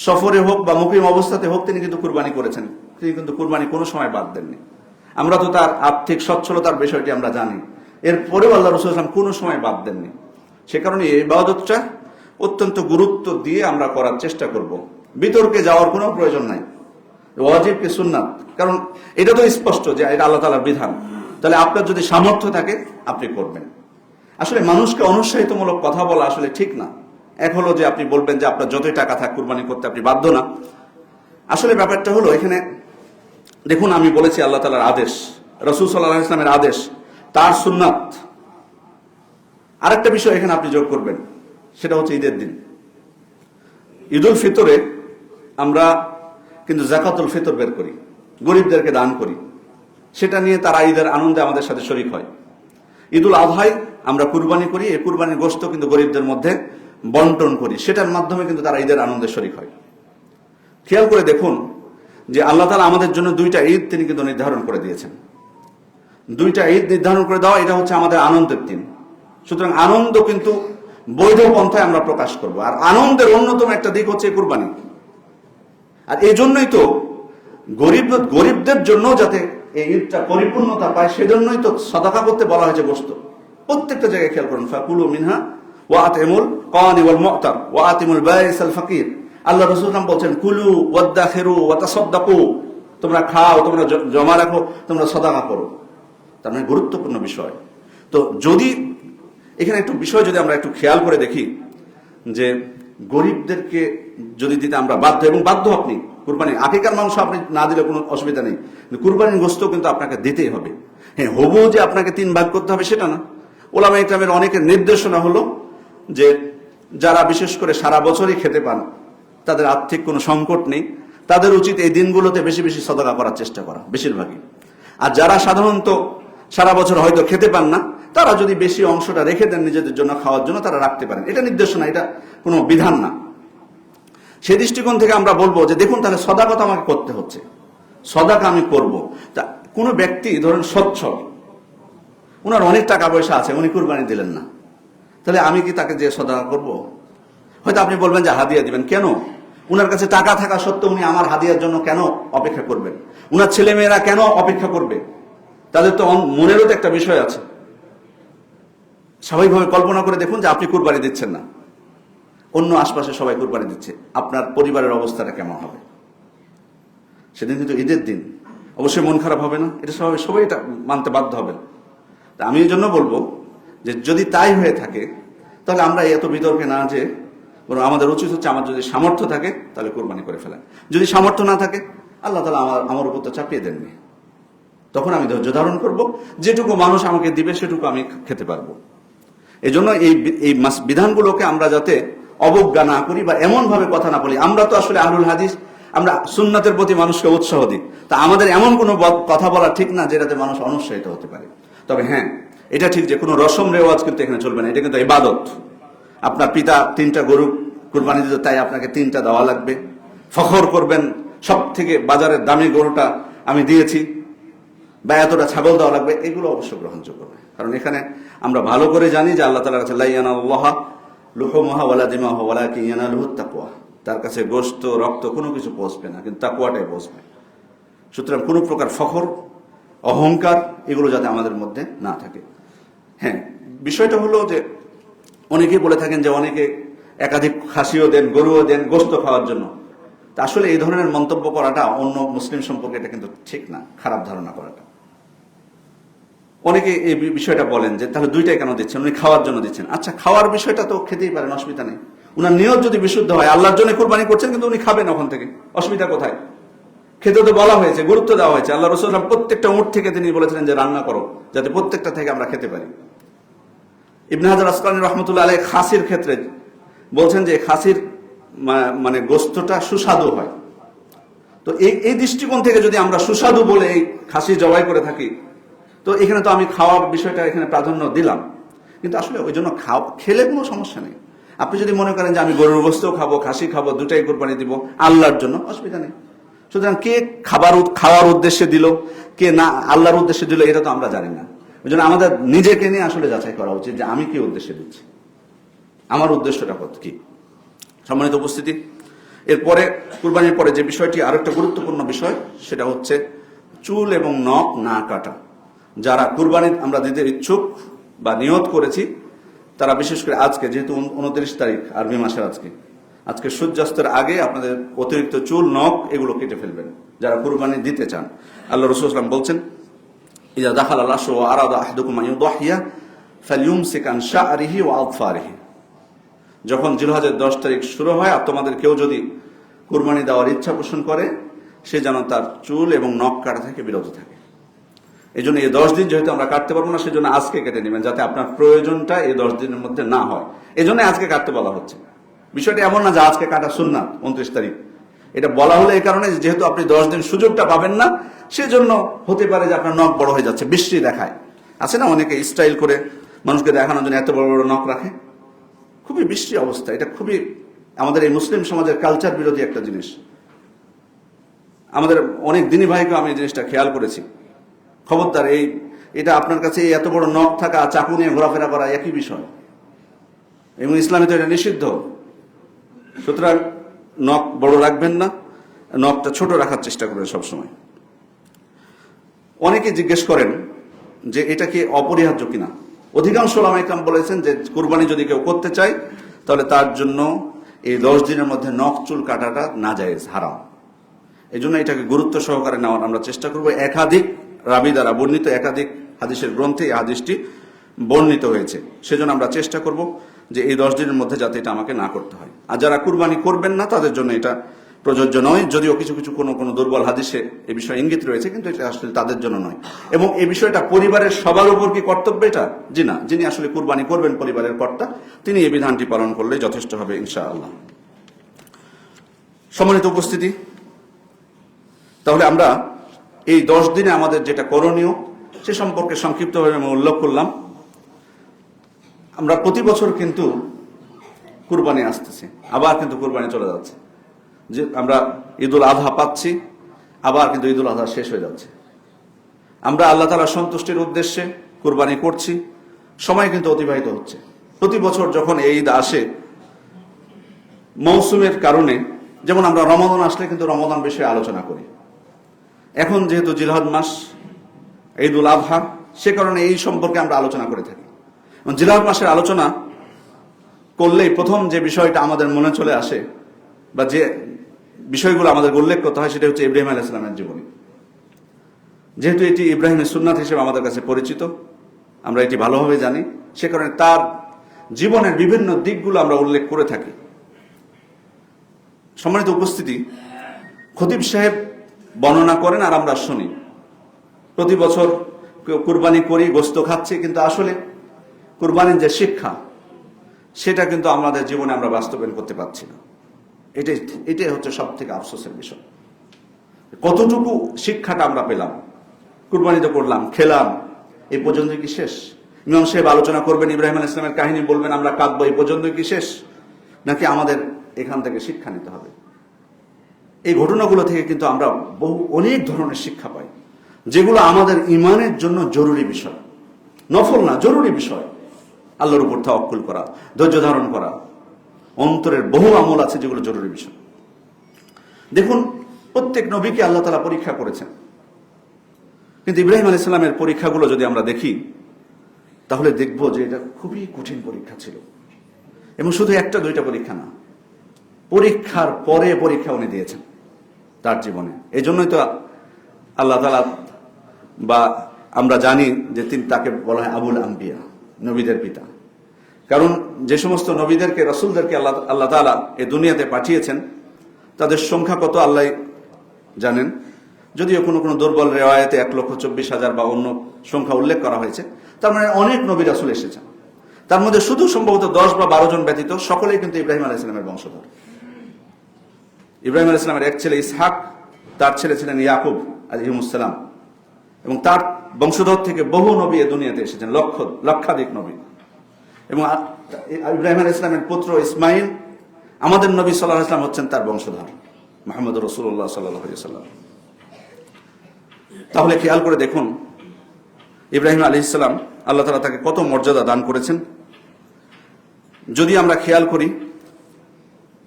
সফরে হোক বা মুকিম অবস্থাতে হোক তিনি কিন্তু কুরবানি করেছেন। তিনি কিন্তু কুরবানি কোনো সময় বাদ দেননি। আমরা তো তার আর্থিক সচ্ছলতার বিষয়টি আমরা জানি, এরপরেও আল্লাহ রাসূল সাল্লাল্লাহু আলাইহি ওয়াসাল্লাম কোনো সময় বাদ দেননি। সে কারণে এই ইবাদতটা অত্যন্ত গুরুত্ব দিয়ে আমরা করার চেষ্টা করব। বিতর্কে যাওয়ার কোনো প্রয়োজন নাই, ওয়াজিব কি সুন্নাত, কারণ এটা তো স্পষ্ট যে এটা আল্লাহ তাআলার বিধান। তাহলে আপনার যদি সামর্থ্য থাকে আপনি করবেন। আসলে মানুষকে অনুৎসাহিতমূলক কথা বলা আসলে ঠিক না। এক হলো যে আপনি বলবেন যে আপনার যতই টাকা থাক কুরবানি করতে আপনি বাধ্য না। আসলে ব্যাপারটা হলো এখানে দেখুন, আমি বলেছি আল্লাহ তাআলার আদেশ, রাসূল সাল্লাল্লাহু আলাইহি ওয়াসাল্লামের আদেশ, তার সুন্নাত। আরেকটা বিষয় এখানে আপনি যোগ করবেন, সেটা হচ্ছে ঈদের দিন। ঈদুল ফিতরে আমরা কিন্তু যাকাতুল ফিতর বের করি, গরিবদেরকে দান করি, সেটা নিয়ে তারা ঈদের আনন্দে আমাদের সাথে শরীক হয়। ঈদুল আযহায় আমরা কুরবানি করি, এই কুরবানির গোশত কিন্তু গরিবদের মধ্যে বন্টন করি, সেটার মাধ্যমে কিন্তু তারা ঈদের আনন্দে শরীক হয়। খেয়াল করে দেখুন যে আল্লাহ তাআলা আমাদের জন্য 2টা ঈদ তিনি কিন্তু নির্ধারণ করে দিয়েছেন। 2টা ঈদ নির্ধারণ করে দেওয়া, এটা হচ্ছে আমাদের আনন্দের দিন। সুতরাং আনন্দ কিন্তু বৈধ পন্থায় আমরা প্রকাশ করব। আর আনন্দের অন্যতম একটা দিক হচ্ছে কুরবানি। আর এই জন্যই তো গরিবদের জন্য যাতে এই ঈদটা পরিপূর্ণতা পায়, সেজন্যই তো সাদাকা করতে বলা হয়েছে গোশত। প্রত্যেকটা জায়গায় খেয়াল করুন, ফাকুলু মিনহা ওয়া আতিমুল কানি ওয়াল মু'তার ওয়া আতিমুল বাইস আল ফাকির। আল্লাহ রাসূল সাল্লাল্লাহু আলাইহি ওয়াসাল্লাম বলছেন, কুলু ওয়াদাখিরু ওয়া তাসাদদাকু, তোমরা খাও, তোমরা জমা রাখো, তোমরা সাদাকা করো। তার মানে গুরুত্বপূর্ণ বিষয়। তো যদি এখানে একটু বিষয় যদি আমরা একটু খেয়াল করে দেখি যে গরিবদেরকে যদি দিতে আমরা বাধ্য, এবং বাধ্য আপনি কুরবানি, আকিকার মাংস আপনি না দিলে কোনো অসুবিধা নেই, কুরবানির গোশত কিন্তু আপনাকে দিতেই হবে। হ্যাঁ, হবু যে আপনাকে 3 ভাগ করতে হবে সেটা না। উলামায়ে কেরামের অনেকের নির্দেশনা হলো যে যারা বিশেষ করে সারা বছরই খেতে পান, তাদের আর্থিক কোনো সংকট নেই, তাদের উচিত এই দিনগুলোতে বেশি বেশি সাদাকা করার চেষ্টা করা, বেশিরভাগই। আর যারা সাধারণত সারা বছর হয়তো খেতে পান না, তারা যদি বেশি অংশটা রেখে দেন নিজেদের জন্য খাওয়ার জন্য, তারা রাখতে পারেন। এটা নির্দেশনা, এটা কোনো বিধান না। সেই দৃষ্টিকোণ থেকে আমরা বলবো যে দেখুন, তাহলে সাদাকা তো আমাকে করতে হচ্ছে, সাদাকা আমি করব। তা কোনো ব্যক্তি ধরেন সচ্ছল, ওনার অনেক টাকা পয়সা আছে, উনি কুরবানি দিলেন না, তাহলে আমি কি তাকে যে সদকা করব? হয়তো আপনি বলবেন যে হাদিয়া দিবেন। কেন? উনার কাছে টাকা থাকা সত্ত্বেও উনি আমার হাদিয়ার জন্য কেন অপেক্ষা করবেন? উনার ছেলেমেয়েরা কেন অপেক্ষা করবে? তাদের তো মনেরও তো একটা বিষয় আছে। স্বাভাবিকভাবে কল্পনা করে দেখুন যে আপনি কুরবানি দিচ্ছেন না, অন্য আশপাশে সবাই কুরবানি দিচ্ছে, আপনার পরিবারের অবস্থাটা কেমন হবে? সেদিন কিন্তু ঈদের দিন, অবশ্যই মন খারাপ হবে না? এটা স্বাভাবিক, সবাই এটা মানতে বাধ্য হবেন। তা আমি এই জন্য বলবো যে যদি তাই হয়ে থাকে তাহলে আমরা এত বিতর্কে না যে, বরং আমাদের উচিত হচ্ছে আমার যদি সামর্থ্য থাকে তাহলে কোরবানি করে ফেলা। যদি সামর্থ্য না থাকে, আল্লাহ তাআলা আমার উপর তো চাপিয়ে দেননি, তখন আমি ধৈর্য ধারণ করব, যেটুকু মানুষ আমাকে দিবে সেটুকু আমি খেতে পারবো। এই জন্য এই বিধানগুলোকে আমরা যাতে অবজ্ঞা না করি বা এমন ভাবে কথা না বলি। আমরা তো আসলে আহলুল হাদিস, আমরা সুন্নাতের প্রতি মানুষকে উৎসাহ দিই, তা আমাদের এমন কোনো কথা বলা ঠিক না যেটাতে মানুষ অনুৎসাহিত হতে পারে। তবে হ্যাঁ, এটা ঠিক যে কোনো রসম রেওয়াজ কিন্তু এখানে চলবে না, এটা কিন্তু ইবাদত। আপনার পিতা 3টা গরু কুরবানি দিতে, তাই আপনাকে 3টা দেওয়া লাগবে, ফখর করবেন সব থেকে বাজারের দামি গরুটা আমি দিয়েছি, বা এতটা ছাগল দেওয়া লাগবে, এগুলো অবশ্য গ্রহণযোগ্য নয়। কারণ এখানে আমরা ভালো করে জানি যে আল্লাহ তাআলার কাছে লা ইয়ানালুল্লাহ লুহুমুহা ওয়ালা দিমাহুহা ওয়ালাকিন ইয়ানালুহুত তাকওয়া, তার কাছে গোশত রক্ত কোনো কিছু পৌঁছবে না, কিন্তু তাকওয়াটাই পৌঁছবে। সুতরাং কোনো প্রকার ফখর, অহংকার এগুলো যাতে আমাদের মধ্যে না থাকে। হ্যাঁ, বিষয়টা হলো যে অনেকেই বলে থাকেন যে অনেকে একাধিক খাসিও দেন, গরুও দেন গোশত খাওয়ার জন্য। তা আসলে এই ধরনের মন্তব্য করাটা অন্য মুসলিম সম্পর্কে এটা কিন্তু ঠিক না, খারাপ ধারণা করাটা। অনেকে এই বিষয়টা বলেন যে তাহলে 2টাই কেন দিচ্ছেন, উনি খাওয়ার জন্য দিচ্ছেন। আচ্ছা, খাওয়ার বিষয়টা তো খেতেই পারেন, অসুবিধা নেই। উনার নিয়ত যদি বিশুদ্ধ হয়, আল্লাহর জন্য কুরবানি করছেন, কিন্তু উনি খাবেন ওখান থেকে, অসুবিধা কোথায়? খেতে তো বলা হয়েছে, গুরুত্ব দেওয়া হয়েছে। আল্লাহ রাসূল প্রত্যেকটা উট থেকে তিনি বলেছিলেন যে রান্না করো, যাতে প্রত্যেকটা থেকে আমরা খেতে পারি। ইবনে হাজার আসকালানী রাহমাতুল্লাহ আলাইহি খাসির ক্ষেত্রে বলছেন যে খাসির মানে গোশতটা সুস্বাদু হয়। তো এই দৃষ্টিকোণ থেকে যদি আমরা সুস্বাদু বলে এই খাসি জবাই করে থাকি, তো এখানে তো আমি খাওয়ার বিষয়টা এখানে প্রাধান্য দিলাম, কিন্তু আসলে ওই জন্য খেলে কোনো সমস্যা নেই। আপনি যদি মনে করেন যে আমি গরুর গোশতও খাবো, খাসি খাবো, 2টাই কোরবানি দিব আল্লাহর জন্য, অসুবিধা নেই। সুতরাং কে খাওয়ার উদ্দেশ্যে দিল, কে না আল্লাহর উদ্দেশ্যে দিল, এটা তো আমরা জানি না। ওই জন্য আমাদের নিজেকে নিয়ে আসলে যাচাই করা উচিত যে আমি কি উদ্দেশ্যে দিচ্ছি, আমার উদ্দেশ্যটা কি। সম্মানিত উপস্থিতি, এরপরে কুরবানির পরে যে বিষয়টি আরেকটা গুরুত্বপূর্ণ বিষয়, সেটা হচ্ছে চুল এবং নখ না কাটা। যারা কুরবানি আমরা দিতে ইচ্ছুক বা নিয়ত করেছি, তারা বিশেষ করে আজকে যেহেতু 29 তারিখ আরবি মাসের আজকে সূর্যাস্তের আগে আপনাদের অতিরিক্ত চুল নখ এগুলো কেটে ফেলবেন যারা কুরবানি দিতে চান। আল্লাহ রাসূল সাল্লাল্লাহু আলাইহি ওয়াসাল্লাম বলছেন, ইযা দাখালা আল-আশহু ওয়া আরাদা আহাদুকুম আন ইউদাহিয়া ফালইউমসিক আন শা'রিহি ওয়া আযফারিহি। যখন জিলহজের 10 তারিখ শুরু হয়, আর তোমাদের কেউ যদি কুরবানি দেওয়ার ইচ্ছা পোষণ করে, সে যেন তার চুল এবং নখ কাটা থেকে বিরত থাকে। এই জন্য এই 10 দিন যেহেতু আমরা কাটতে পারবো না, সেজন্য আজকে কেটে নেবেন, যাতে আপনার প্রয়োজনটা এই 10 দিনের মধ্যে না হয়। এই জন্য আজকে কাটতে বলা হচ্ছে। বিষয়টা এমন না যে আজকে কাটা সুন্নাত 29 তারিখ। এটা বলা হলো এই কারণে যেহেতু আপনি 10 দিন সুযোগটা পাবেন না, সেজন্য হতে পারে যে আপনার নখ বড় হয়ে যাচ্ছে, বৃষ্টি দেখায়। আছে না অনেকে স্টাইল করে মানুষকে দেখানোর জন্য এত বড় বড় নখ রাখে, খুবই বৃষ্টি অবস্থা। এটা খুবই আমাদের এই মুসলিম সমাজের কালচার বিরোধী একটা জিনিস। আমাদের অনেক দিনী ভাইকে আমি এই জিনিসটা খেয়াল করেছি। খবরদার, এটা আপনার কাছে এত বড় নখ থাকা, চাকু নিয়ে ঘোরাফেরা করা একই বিষয়, এবং ইসলামে তো এটা নিষিদ্ধ। সুতরাং নখ বড় রাখবেন না, নখটা ছোট রাখার চেষ্টা করবেন সবসময়। অনেকে জিজ্ঞেস করেন যে এটা কি অপরিহার্য কিনা। অধিকাংশ ওলামা ইকরাম বলেছেন যে কুরবানি যদি কেউ করতে চায়, তাহলে তার জন্য এই 10 দিনের মধ্যে নখ চুল কাটাটা নাজায়েজ, হারাম। এই জন্য এটাকে গুরুত্ব সহকারে নেওয়ার আমরা চেষ্টা করব। একাধিক রাবি দ্বারা বর্ণিত, একাধিক হাদিসের গ্রন্থে এই হাদিসটি বর্ণিত হয়েছে। সেজন্য আমরা চেষ্টা করব যে এই 10 দিনের মধ্যে যাতে এটা আমাকে না করতে হয়। আর যারা কুরবানি করবেন না, তাদের জন্য এটা প্রযোজ্য নয়, যদিও কিছু কিছু কোনো দুর্বল হাদিসে এই বিষয়ে ইঙ্গিত রয়েছে, কিন্তু এটা আসলে তাদের জন্য নয়। এবং এই বিষয়টা পরিবারের সবার উপর কি কর্তব্য এটা? জি না, যিনি আসলে কুরবানি করবেন পরিবারের কর্তা, তিনি এই বিধানটি পালন করলে যথেষ্ট হবে ইনশাআল্লাহ। সম্মানিত উপস্থিতি, তাহলে আমরা এই 10 দিনে আমাদের যেটা করণীয় সে সম্পর্কে সংক্ষিপ্তভাবে আমি উল্লেখ করলাম। আমরা প্রতি বছর কিন্তু কুরবানি আসতেছে, আবার কিন্তু কুরবানি চলে যাচ্ছে। যে আমরা ঈদুল আজহা পাচ্ছি, আবার কিন্তু ঈদুল আজহা শেষ হয়ে যাচ্ছে। আমরা আল্লাহ তাআলার সন্তুষ্টির উদ্দেশ্যে কুরবানি করছি, সময় কিন্তু অতিবাহিত হচ্ছে। প্রতি বছর যখন এই ঈদ আসে, মৌসুমের কারণে, যেমন আমরা রমাদান আসলে কিন্তু রমাদান বিষয়ে আলোচনা করি। এখন যেহেতু জিলহজ মাস, ঈদুল আজহা, সে কারণে এই সম্পর্কে আমরা আলোচনা করে থাকি। জিলহজ মাসের আলোচনা করলেই প্রথম যে বিষয়টা আমাদের মনে চলে আসে বা যে বিষয়গুলো আমাদের উল্লেখ করতে হয় সেটা হচ্ছে ইব্রাহিম আলাইহিস সালামের জীবনী। যেহেতু এটি ইব্রাহিমের সুন্নাত হিসেবে আমাদের কাছে পরিচিত, আমরা এটি ভালোভাবে জানি, সে কারণে তার জীবনের বিভিন্ন দিকগুলো আমরা উল্লেখ করে থাকি। সম্মানিত উপস্থিতি, খতিব সাহেব বর্ণনা করেন আর আমরা শুনি। প্রতি বছর কুরবানি করি, গোস্ত খাচ্ছি, কিন্তু আসলে কুরবানির যে শিক্ষা সেটা কিন্তু আমাদের জীবনে আমরা বাস্তবায়ন করতে পারছি না। এটাই হচ্ছে সব থেকে আফসোসের বিষয়। কতটুকু শিক্ষাটা আমরা পেলাম? কুরবানি তো করলাম, খেলাম, এই পর্যন্ত কি শেষ? ইমাম সাহেব আলোচনা করবেন, ইব্রাহিম আলাইহিস সালামের কাহিনী বলবেন, আমরা কাঁদবো, এই পর্যন্ত কি শেষ? নাকি আমাদের এখান থেকে শিক্ষা নিতে হবে? এই ঘটনাগুলো থেকে কিন্তু আমরা অনেক ধরনের শিক্ষা পাই, যেগুলো আমাদের ইমানের জন্য জরুরি বিষয়, নফল না, জরুরি বিষয়। আল্লাহর উপর তাওয়াক্কুল করা, ধৈর্য ধারণ করা, অন্তরের বহু আমল আছে যেগুলো জরুরি বিষয়। দেখুন, প্রত্যেক নবীকে আল্লাহ তাআলা পরীক্ষা করেছেন, কিন্তু ইব্রাহিম আলাইহিস সালামের পরীক্ষাগুলো যদি আমরা দেখি তাহলে দেখব যে এটা খুবই কঠিন পরীক্ষা ছিল। এবং শুধু একটা দুইটা পরীক্ষা না, পরীক্ষার পরে পরীক্ষা উনি দিয়েছেন তার জীবনে। এই জন্যই তো আল্লাহ তাআলা, বা আমরা জানি যে তাকে বলা হয় আবুল আম্বিয়া, নবীদের পিতা। কারণ যে সমস্ত নবীদেরকে, রাসূলদেরকে আল্লাহ তাআলা এই দুনিয়াতে পাঠিয়েছেন তাদের সংখ্যা কত আল্লাহ জানেন। যদিও কোনো কোনো দুর্বল রেওয়ায়েতে 1,24,000 বা অন্য সংখ্যা উল্লেখ করা হয়েছে, তার মানে অনেক নবী রাসূল এসেছেন। তার মধ্যে শুধু সম্ভবত 10 বা 12 জন ব্যতীত সকলেই কিন্তু ইব্রাহিম আলাইহিস সালামের বংশধর। ইব্রাহিম আলাইহিস সালামের এক ছেলে ইসহাক, তার ছেলে ছিলেন ইয়াকুব আলাইহিস সালাম, এবং তার বংশধর থেকে বহু নবী এ দুনিয়াতে এসেছেন, লক্ষাধিক নবী। এবং ইব্রাহিম আলাইহিস সালামের পুত্র ইসমাইল, আমাদের নবী সাল্লাল্লাহু আলাইহি ওয়াসাল্লাম হচ্ছেন তার বংশধর, মুহাম্মদুর রাসূলুল্লাহ সাল্লাল্লাহু আলাইহি ওয়াসাল্লাম। তাহলে খেয়াল করে দেখুন, ইব্রাহিম আলাইহিস সালাম, আল্লাহ তাআলা তাকে কত মর্যাদা দান করেছেন। যদি আমরা খেয়াল করি,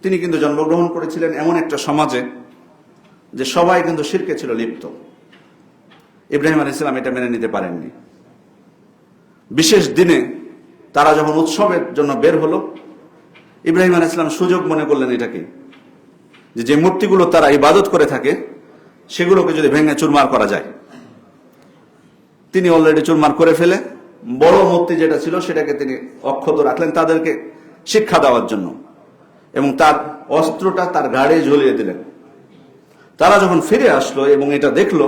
তিনি কিন্তু জন্মগ্রহণ করেছিলেন এমন একটা সমাজে যে সবাই কিন্তু শিরকে ছিল লিপ্ত। ইব্রাহিম আলাইহিস সালাম এটা মেনে নিতে পারেননি। বিশেষ দিনে তারা যখন উৎসবের জন্য বের হলো, ইব্রাহিম আলাইহিস সালাম সুযোগ মনে করলেন এটাকে, যে মূর্তিগুলো তারা ইবাদত করে থাকে সেগুলোকে যদি ভেঙে চুরমার করা যায়। তিনি অলরেডি চুরমার করে ফেলে বড় মূর্তি যেটা ছিল সেটাকে তিনি অক্ষত রাখলেন তাদেরকে শিক্ষা দেওয়ার জন্য, এবং তার অস্ত্রটা তার ঘাড়ে ঝুলিয়ে দিলেন। তারা যখন ফিরে আসলো এবং এটা দেখলো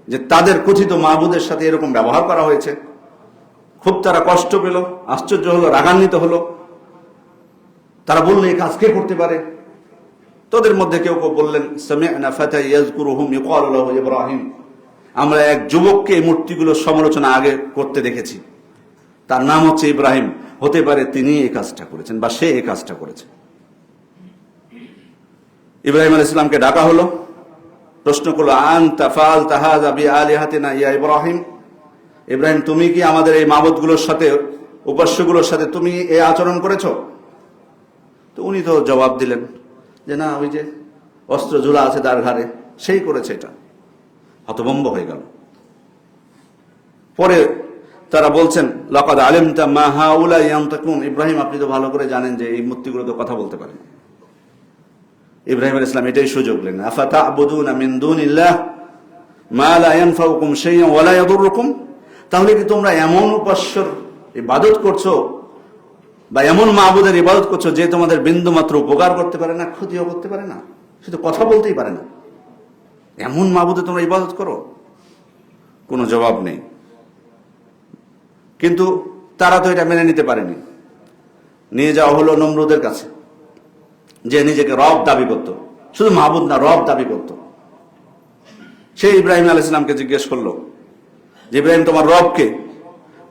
যে তাদের কথিত মাবুদের সাথে এরকম ব্যবহার করা হয়েছে, খুব তারা কষ্ট পেল, আশ্চর্য হলো, রাগান্বিত হলো। তারা বললো, এই কাজ কে করতে পারে? তোদের মধ্যে কেউ কেউ বললেন, সামি'না ফাতা ইয়াযকুরুহুম ইউকালু লাহু ইব্রাহিম, আমরা এক যুবককে এই মূর্তিগুলোর সমালোচনা আগে করতে দেখেছি, তার নাম হচ্ছে ইব্রাহিম, হতে পারে তিনি এই কাজটা করেছেন বা সে এই কাজটা করেছে। ইব্রাহিম আলাইহিস সালামকে ডাকা হলো, প্রশ্ন করলো, আনতা ফাআলতা হাযা বিআলিহাতিনা ইয়া ইব্রাহিম, ইব্রাহিম তুমি কি আমাদের এই মাবুদগুলোর সাথে, উপাস্যগুলোর সাথে তুমি এই আচরণ করেছো? তো উনি তো জবাব দিলেন যে না, ওই যে অস্ত্র ঝুলা আছে তার ঘাড়ে, সেই করেছে এটা। হতভম্ব হয়ে গেল। পরে তারা বলছেন, লাকাদ আলিমতা মা হাউলা ইয়ানতাকুন, ইব্রাহিম আপনি তো ভালো করে জানেন যে এই মূর্তিগুলো তো কথা বলতে পারে না। ইব্রাহিম আলাইহিস সালাম এটাই সুযোগ নিলেন, আফাতা'বুদুনা মিন দুনিল্লাহ মা লা ইয়ানফাউকুম শাইআন ওয়া লা ইয়াদুররুকুম, তাহলে কি তোমরা এমন উপাস্যর ইবাদত করছো বা এমন মাবুদের ইবাদত করছো যে তোমাদের বিন্দু মাত্র উপকার করতে পারে না, ক্ষতিও করতে পারে না, শুধু কথা বলতেই পারে না, এমন মাবুদে তোমরা ইবাদত করো? কোনো জবাব নেই। কিন্তু তারা তো এটা মেনে নিতে পারেনি। নিয়ে যাওয়া হলো নমরুদের কাছে, যে নিজেকে রব দাবি করত, শুধু মাবুদ না, রব দাবি করত। সে ইব্রাহিম আলাইহিস সালামকে জিজ্ঞেস করলো যে ইব্রাহিম তোমার রব কে?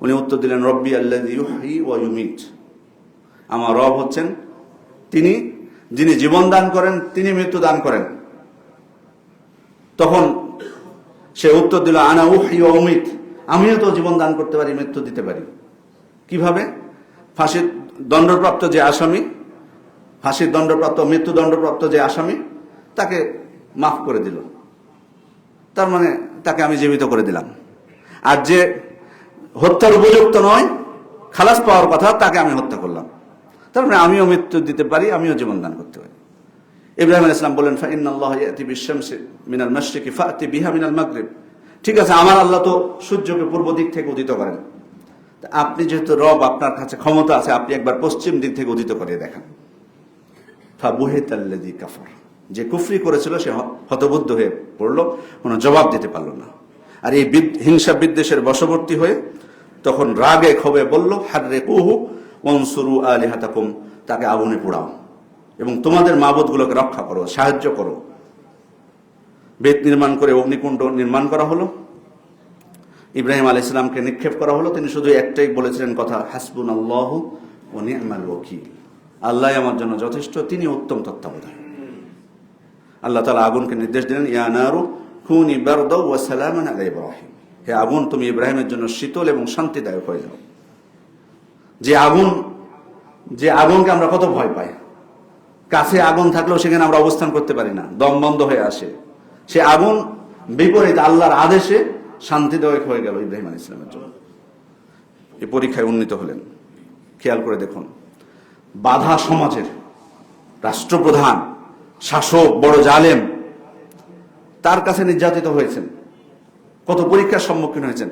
উনি উত্তর দিলেন, রব্বি আল্লাযী ইউহয়ী ওয়া ইউমীত, আমার রব হচ্ছেন তিনি যিনি জীবন দান করেন, তিনি মৃত্যু দান করেন। তখন সে উত্তর দিল, আনা উহয়ী ওয়া উমীত, আমিও তো জীবন দান করতে পারি, মৃত্যু দিতে পারি। কিভাবে? ফাঁসির দণ্ডপ্রাপ্ত যে আসামি, ফাঁসির দণ্ডপ্রাপ্ত, মৃত্যুদণ্ডপ্রাপ্ত যে আসামি, তাকে মাফ করে দিল। তার মানে তাকে আমি জীবিত করে দিলাম। আর যে হত্যার উপযুক্ত নয়, খালাস পাওয়ার কথা, তাকে আমি হত্যা করলাম। তার মানে আমিও মৃত্যু দিতে পারি, আমিও জীবন দান করতে পারি। ইব্রাহিম আলাইহিস সালাম বললেন, ফাইন্নাল্লাহা ইয়াতি বিশ-শামসি মিনাল মাশরিকি ফাতি বিহা মিনাল মাগরিব। ঠিক আছে, আমার আল্লাহ তো সূর্যকে পূর্ব দিক থেকে উদিত করেন, আপনি যেহেতু রব, আপনার কাছে ক্ষমতা আছে, আপনি একবার পশ্চিম দিক থেকে উদিত করে দেখান। ফাবুহিতাল্লাযী কাফার, যে কুফরি করেছিল সে হতবুদ্ধ হয়ে পড়ল, কোনো জবাব দিতে পারল না। আর এই হিংসা বিদ্বেষের বশবর্তী হয়ে তখন রাগে ক্ষোভে বলল, হাররিকুহু ওয়ানসুরু আলিহাতাকুম, তাকে আগুনে পোড়াও এবং তোমাদের মাবুদগুলোকে রক্ষা করো, সাহায্য করো। বেত নির্মাণ করে অগ্নিকুণ্ড নির্মাণ করা হলো, ইব্রাহিম আলাইহিস সালামকে নিক্ষেপ করা হলো। তিনি শুধু একটাই বলেছিলেন কথা, হাসবুনাল্লাহু ওয়া নি'মাল ওয়াকিল, আল্লাহ আমার জন্য যথেষ্ট, তিনি উত্তম তত্ত্বাবধায়ক। আল্লাহ তাআলা আগুনকে নির্দেশ দিলেন, ইয়া নারু কুনি বারদাও ওয়া সালামান আলা ইব্রাহিম, হে আগুন তুমি ইব্রাহিমের জন্য শীতল এবং শান্তিদায়ক হয়ে যাও। যে আগুনকে আমরা কত ভয় পাই, কাছে আগুন থাকলেও সেখানে আমরা অবস্থান করতে পারি না, দম বন্ধ হয়ে আসে। সে আগুন বিপরীত আল্লাহর আদেশে শান্তিদায়ক হয়ে গেল ইব্রাহিম আলাইহিস সালামের জন্য। এই পরীক্ষায় উন্নীত হলেন। খেয়াল করে দেখুন, বাধা সমাজের রাষ্ট্রপ্রধান, শাসক, বড় জালেম, তার কাছে নির্যাতিত হয়েছেন, কত পরীক্ষার সম্মুখীন হয়েছেন।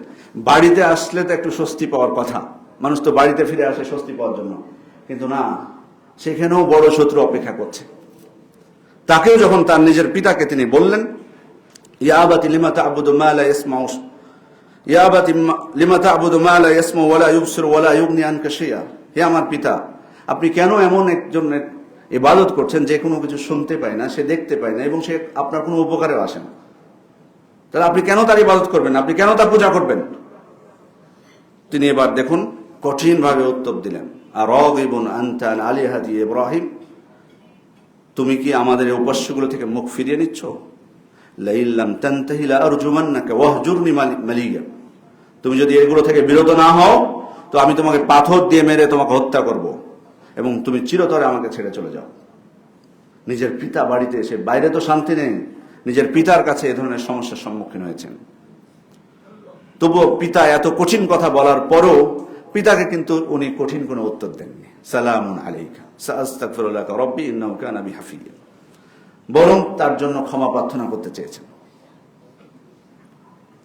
বাড়িতে আসলে তো একটু স্বস্তি পাওয়ার কথা, মানুষ তো বাড়িতে ফিরে আসে স্বস্তি পাওয়ার জন্য, কিন্তু না, সেখানেও বড় শত্রু অপেক্ষা করছে। তাকেও যখন তার নিজের পিতাকে তিনি বললেন, ইয়া আবাতি লিমা তা'বুদু মা লা ইয়াসমাউ, ইয়া আবাতি লিমা তা'বুদু মা লা ইয়াসমাউ ওয়া লা ইউবসিরু ওয়া লা ইউগনি আনকা শাইআ, হে আমার পিতা, আপনি কেন এমন একজনের ইবাদত করছেন যে কোনো কিছু শুনতে পায় না, সে দেখতে পায় না, এবং সে আপনার কোনো উপকারেও আসে না? তাহলে আপনি কেন তার ইবাদত করবেন, আপনি কেন তার পূজা করবেন? তিনি এবার দেখুন কঠিনভাবে উত্তর দিলেন, আরাগিবুন আনতা আন আলিহাতি ইব্রাহিম, তুমি কি আমাদের এই উপাস্যগুলো থেকে মুখ ফিরিয়ে নিচ্ছ? লাইল্লাম তানতাহি লা আরজুমান্নাকা ওয়াহজুরনি মালিয়া, তুমি যদি এগুলো থেকে বিরত না হও তো আমি তোমাকে পাথর দিয়ে মেরে তোমাকে হত্যা করব এবং তুমি চিরতরে আমাকে ছেড়ে চলে যাও। নিজের পিতা বাড়িতে এসে, বাইরে তো শান্তি নেই, নিজের পিতার কাছে এ ধরনের সমস্যার সম্মুখীন হয়েছেন। তবুও পিতা এত কঠিন কথা বলার পরও পিতাকে কিন্তু উনি কঠিন কোনো উত্তর দেননি। সালামুন আলাইকা সাআস্তাগফিরুল্লাকা রাব্বি ইন্নাহু কানা বি হাফিয়্যা, বরং তার জন্য ক্ষমা প্রার্থনা করতে চেয়েছেন।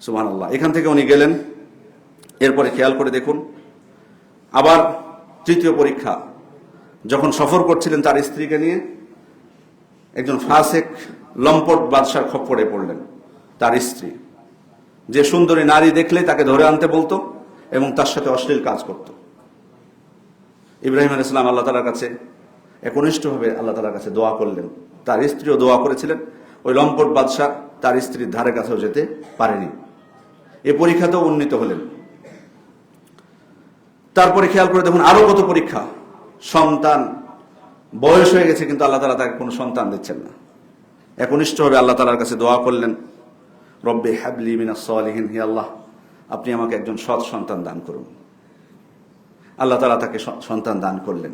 সুবহানাল্লাহ। এখান থেকে উনি গেলেন। এরপরে খেয়াল করে দেখুন, আবার তৃতীয় পরীক্ষা, যখন সফর করছিলেন তার স্ত্রীকে নিয়ে, একজন ফাসেক লম্পট বাদশার খপ্পরে পড়লেন। তার স্ত্রী, যে সুন্দরী নারী দেখলে তাকে ধরে আনতে বলতো এবং তার সাথে অশ্লীল কাজ করত। ইব্রাহিম আলাইহিস সালাম আল্লাহ তাআলার কাছে একনিষ্ঠভাবে আল্লাহ তাআলার কাছে দোয়া করলেন, তার স্ত্রীও দোয়া করেছিলেন। ওই লম্পট বাদশা তার স্ত্রীর ধারে কাছেও যেতে পারেনি। এই পরীক্ষাতেও উন্নীত হলেন। তারপরে খেয়াল করে দেখুন আরো কত পরীক্ষা। সন্তান, বয়স হয়ে গেছে কিন্তু আল্লাহ তাআলা তাকে কোনো সন্তান দিচ্ছেন না। একনিষ্ঠভাবে আল্লাহ তাআলার কাছে দোয়া করলেন, রব্বি হাবলি মিনাস সালিহিন, হে আল্লাহ আপনি আমাকে একজন সৎ সন্তান দান করুন। আল্লাহ তাআলা তাকে সন্তান দান করলেন।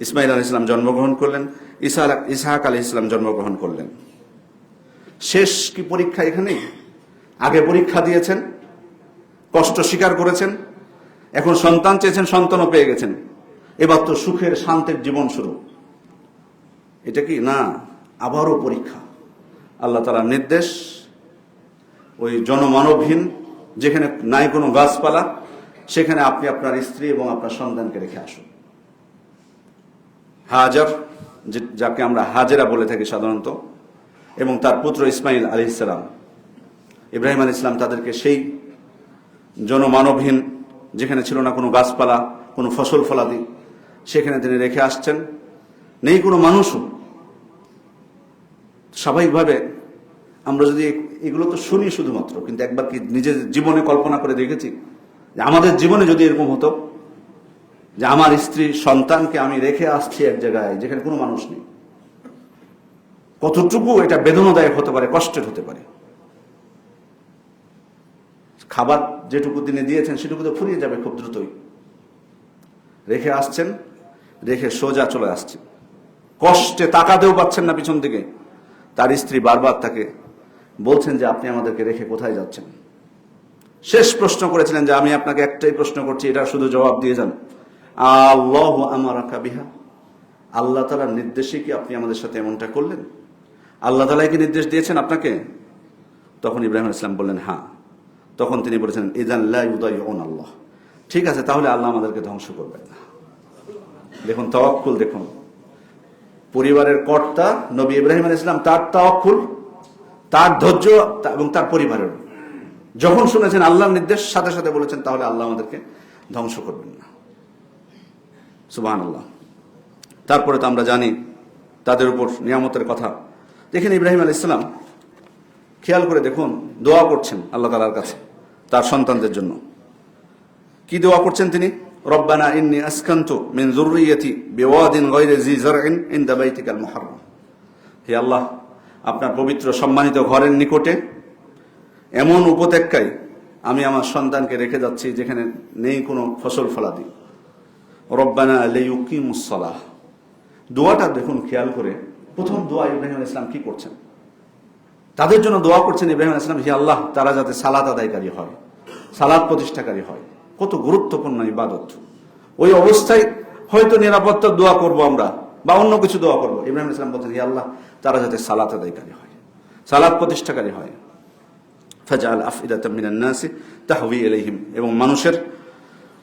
ইসমাইল আলাইহিস সালাম জন্মগ্রহণ করলেন, ইসহাক আলাইহিস সালাম জন্মগ্রহণ করলেন। শেষ কি পরীক্ষা এখানেই? আগে পরীক্ষা দিয়েছেন, কষ্ট স্বীকার করেছেন, এখন সন্তান চেয়েছেন, সন্তানও পেয়ে গেছেন, এবার তো সুখের শান্তির জীবন শুরু। এটা কি না, আবারও পরীক্ষা। আল্লাহ তাআলার নির্দেশ, ওই জনমানবহীন, যেখানে নাই কোনো গাছপালা, সেখানে আপনি আপনার স্ত্রী এবং আপনার সন্তানকে রেখে আসুন। হাজার, যাকে আমরা হাজেরা বলে থাকি সাধারণত, এবং তার পুত্র ইসমাইল আলাইহিস সালাম, ইব্রাহিম আলাইহিস সালাম তাদেরকে সেই জনমানবহীন, যেখানে ছিল না কোনো গাছপালা, কোনো ফসল ফলাদি, সেখানে তিনি রেখে আসছেন। নেই কোনো মানুষও। স্বাভাবিকভাবে আমরা যদি এগুলো তো শুনি শুধুমাত্র, কিন্তু একবার কি নিজের জীবনে কল্পনা করে দেখেছি যে আমাদের জীবনে যদি এরকম হতো যে আমার স্ত্রী সন্তানকে আমি রেখে আসছি এক জায়গায় যেখানে কোনো মানুষ নেই, কতটুকু এটা বেদনাদায়ক হতে পারে, কষ্টের হতে পারে। খাবার যেটুকু তিনি দিয়েছেন সেটুকু তো ফুরিয়ে যাবে খুব দ্রুতই। রেখে আসছেন, রেখে সোজা চলে আসছেন, কষ্টে তাকাতেও পাচ্ছেন না পিছন দিকে। তার স্ত্রী বারবার তাকে বলছেন যে আপনি আমাদেরকে রেখে কোথায় যাচ্ছেন। শেষ প্রশ্ন করেছিলেন যে আমি আপনাকে একটাই প্রশ্ন করছি, এটা শুধু জবাব দিয়ে যান, আল্লাহু আমারাকা বিহা, আল্লাহ তাআলার নির্দেশে কি আপনি আমাদের সাথে এমনটা করলেন? আল্লাহ তাআলাই কি নির্দেশ দিয়েছেন আপনাকে? তখন ইব্রাহিম আলাইহিস সালাম বললেন হ্যাঁ। তখন তিনি বলেছেন ইযান লা ইউদাইউন আল্লাহ, ঠিক আছে তাহলে আল্লাহ আমাদেরকে ধ্বংস করবেন না। দেখুন তাওয়াক্কুল, দেখুন পরিবারের কর্তা নবী ইব্রাহিম আলাইহিস সালাম, তার তাওয়াক্কুল, তার ধৈর্য এবং তার পরিবারের, যখন শুনেছেন আল্লাহর নির্দেশ সাথে সাথে বলেছেন তাহলে আল্লাহ আমাদেরকে ধ্বংস করবেন না। সুবহানাল্লাহ। তারপরে তো আমরা জানি তাদের উপর নিয়ামতের কথা। দেখেন ইব্রাহিম আলাইহিস সালাম, খেয়াল করে দেখুন, দোয়া করছেন আল্লাহ তাআলার কাছে তার সন্তানদের জন্য। কি দোয়া করছেন তিনি? রব্বানা ইন্নী আসকানতু মিন যুররিয়্যাতি বিওয়াদিন গায়রি জি যারইন ইনদা বাইতিকাল মুহাররাম, হে আল্লাহ, আপনার পবিত্র সম্মানিত ঘরের নিকটে এমন উপত্যকায় আমি আমার সন্তানকে রেখে যাচ্ছি যেখানে নেই কোনো ফসল ফলাদি। রব্বানা লিইয়ুকিমুস সালাহ, দোয়াটা দেখুন খেয়াল করে। প্রথম দোয়া ইব্রাহিম আলাইহিস সালাম কি করছেন? তাদের জন্য দোয়া করছেন ইব্রাহিম আলাইহিস সালাম, হে আল্লাহ, তারা যাতে সালাত আদায়কারী হয়, সালাত প্রতিষ্ঠাকারী হয়। কত গুরুত্বপূর্ণ ইবাদত। ওই অবস্থায় হয়তো নিরাপত্তার দোয়া করব আমরা বা অন্য কিছু দোয়া করব, ইব্রাহিম আলাইহিস সালাম বলছেন হে আল্লাহ, তারা যাতে সালাত আদায়কারী হয়, সালাত প্রতিষ্ঠাকারী হয়। ফাজআল আফইদাতাম মিনান নাসি তাহওয়ি ইলাইহিম, এবং মানুষের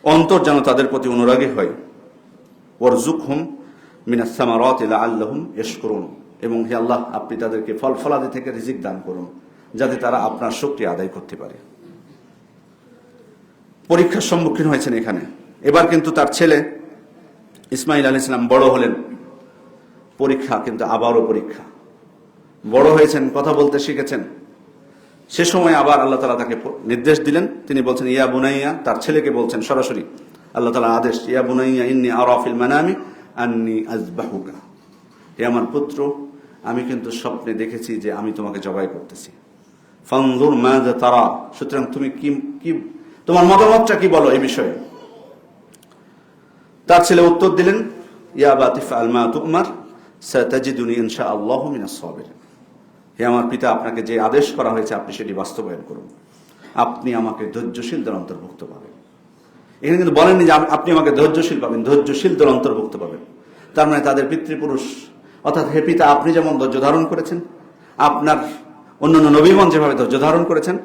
অন্তর যেন তাদের প্রতি অনুরাগী হয়। ওয়ারযুকহুম মিনাস সামারাতি লাআল্লাহুম ইয়াশকুরুন, এবং হে আল্লাহ, আপনি তাদেরকে ফল ফলাদি থেকে রিজিক দান করুন যাতে তারা আপনার শুকরিয়া আদায় করতে পারে। পরীক্ষার সম্মুখীন হয়েছেন এখানে। এবার কিন্তু তার ছেলে ইসমাইল আলাইহিস সালাম বড় হলেন, পরীক্ষা কিন্তু আবারও পরীক্ষা। বড় হয়েছেন, কথা বলতে শিখেছেন, সে সময় আবার আল্লাহ তাআলা তাকে নির্দেশ দিলেন। তিনি বলছেন ইয়া বুনাইয়া, তার ছেলেকে বলছেন সরাসরি, আল্লাহ তাআলা আদেশ, ইয়া বুনাইয়া ইন্নী আরা ফিল মানামি আন্নী আযবাহুকা, হে আমার পুত্র, আমি কিন্তু স্বপ্নে দেখেছি যে আমি তোমাকে জবাই করতেছি। ফানজুর মাযা তারা, সুতরাং তুমি কি তোমার মতামতটা কি বলো এই বিষয়ে। তার ছেলে উত্তর দিলেন ইয়া আবাতি ফাআল মা তু'মার সাতাজিদুনি ইনশাআল্লাহু মিনাস সাবিরিন, হে আমার পিতা, আপনাকে যে আদেশ করা হয়েছে আপনি সেটি বাস্তবায়ন করুন, আপনি আমাকে ধৈর্যশীলদের অন্তর্ভুক্ত পাবেন। এখানে কিন্তু বলেননি যে আপনি আমাকে ধৈর্যশীল পাবেন, ধৈর্যশীলদের অন্তর্ভুক্ত পাবেন। তার মানে তাদের পিতৃপুরুষ, অর্থাৎ হে পিতা, আপনি যেমন ধৈর্য ধারণ করেছেন, আপনার অন্যান্য নবীগণ যেভাবে ধৈর্য ধারণ করেছেন,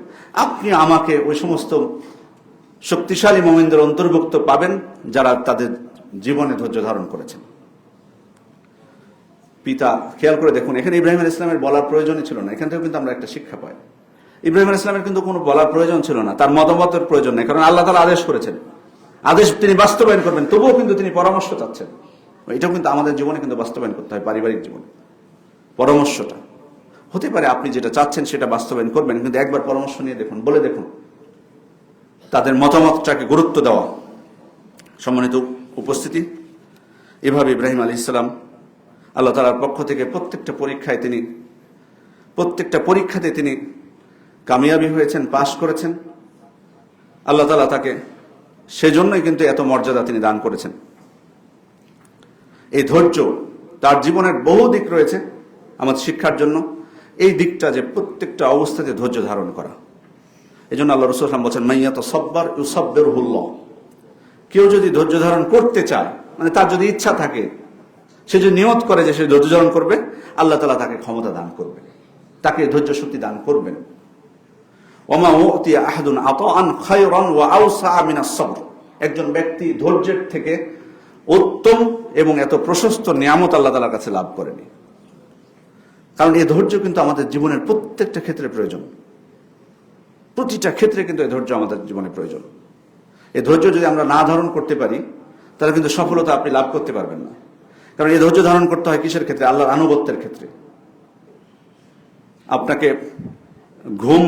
আপনি আমাকে ওই সমস্ত শক্তিশালী মুমিনদের অন্তর্ভুক্ত পাবেন যারা তাদের জীবনে ধৈর্য ধারণ করেছেন। পিতা, খেয়াল করে দেখুন, এখানে ইব্রাহিম আলাইহিস সালামের বলার প্রয়োজনই ছিল না। এখান থেকে কিন্তু আমরা একটা শিক্ষা পাই, ইব্রাহিম আলাইহিস সালামের কিন্তু কোনো বলার প্রয়োজন ছিল না, তার মতামতের প্রয়োজন নেই, কারণ আল্লাহ তাআলা আদেশ করেছেন, আদেশ তিনি বাস্তবায়ন করবেন। তবুও কিন্তু তিনি পরামর্শ চাচ্ছেন। এটাও কিন্তু আমাদের জীবনে কিন্তু বাস্তবায়ন করতে হয়, পারিবারিক জীবনে পরামর্শটা হতে পারে আপনি যেটা চাচ্ছেন সেটা বাস্তবায়ন করবেন, কিন্তু একবার পরামর্শ নিয়ে দেখুন, বলে দেখুন, তাদের মতামতটাকে গুরুত্ব দেওয়া। সম্মানিত উপস্থিতি, এভাবে ইব্রাহিম আলাইহিস সালাম আল্লাহ তাআলার পক্ষ থেকে প্রত্যেকটা পরীক্ষাতে তিনি কামিয়াবি হয়েছেন, পাশ করেছেন। আল্লাহ তাআলা তাকে সেজন্যই কিন্তু এত মর্যাদা তিনি দান করেছেন। এই ধৈর্য, তার জীবনের বহু দিক রয়েছে আমাদের শিক্ষার জন্য। এই দিকটা যে প্রত্যেকটা অবস্থাতে ধৈর্য ধারণ করা, এই জন্য আল্লাহ রাসূল সাল্লাল্লাহু আলাইহি ওয়াসাল্লাম বলেছেন মাইয়াতাসাব্বার ইউসাব্বিরহুল্লাহ, কেউ যদি ধৈর্য ধারণ করতে চায়, মানে তার যদি ইচ্ছা থাকে, সে যদি নিয়ত করে যে সে ধৈর্য ধারণ করবে, আল্লাহ তাআলা তাকে ক্ষমতা দান করবেন, তাকে ধৈর্য শক্তি দান করবেন। ওমা উতিয়া আহাদুন আতাআন খায়রান ওয়া আওসা মিনাস সাবর, একজন ব্যক্তি ধৈর্যের থেকে উত্তম এবং এত প্রশস্ত নিয়ামত আল্লাহ তাআলার কাছে লাভ করেনি। কারণ এই ধৈর্য কিন্তু আমাদের জীবনের প্রত্যেকটা ক্ষেত্রে প্রয়োজন, প্রতিটা ক্ষেত্রে কিন্তু এই ধৈর্য আমাদের জীবনে প্রয়োজন। এই ধৈর্য যদি আমরা না ধারণ করতে পারি, তাহলে কিন্তু সফলতা আপনি লাভ করতে পারবেন না। কারণ এই ধৈর্য ধারণ করতে হয় কিসের ক্ষেত্রে? আল্লাহর আনুগত্যের ক্ষেত্রে। আপনাকে ঘুম,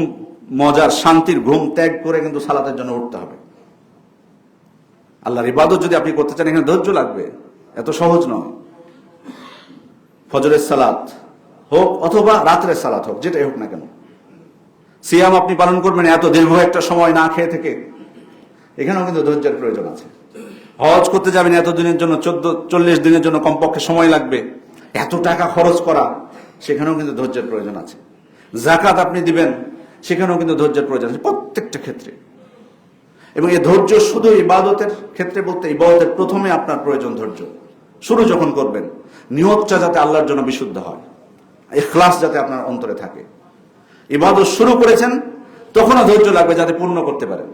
মজার শান্তির ঘুম ত্যাগ করে কিন্তু সালাতের জন্য উঠতে হবে। আল্লাহর ইবাদত যদি আপনি করতে চান, এখানে ধৈর্য লাগবে, এত সহজ নয়। ফজরের সালাত হোক অথবা রাত্রের সালাত হোক, যেটাই হোক না কেন, সিয়াম আপনি পালন করবেন এত দীর্ঘ একটা সময় না খেয়ে থেকে, এখানেও কিন্তু ধৈর্যের প্রয়োজন আছে। হজ করতে যাবেন এত দিনের জন্য, 40 দিনের জন্য কমপক্ষে সময় লাগবে, এত টাকা খরচ করা, সেখানেও কিন্তু ধৈর্যের প্রয়োজন আছে। যাকাত আপনি দিবেন, সেখানেও কিন্তু ধৈর্যের প্রয়োজন আছে প্রত্যেকটা ক্ষেত্রে। এবং এই ধৈর্য শুধু ইবাদতের ক্ষেত্রে বলতে, ইবাদতের প্রথমে আপনার প্রয়োজন ধৈর্য। শুরু যখন করবেন, নিয়তটা যাতে আল্লাহর জন্য বিশুদ্ধ হয়, ইখলাস যাতে আপনার অন্তরে থাকে। ইবাদত শুরু করেছেন, তখনও ধৈর্য লাগবে যাতে পূর্ণ করতে পারেন,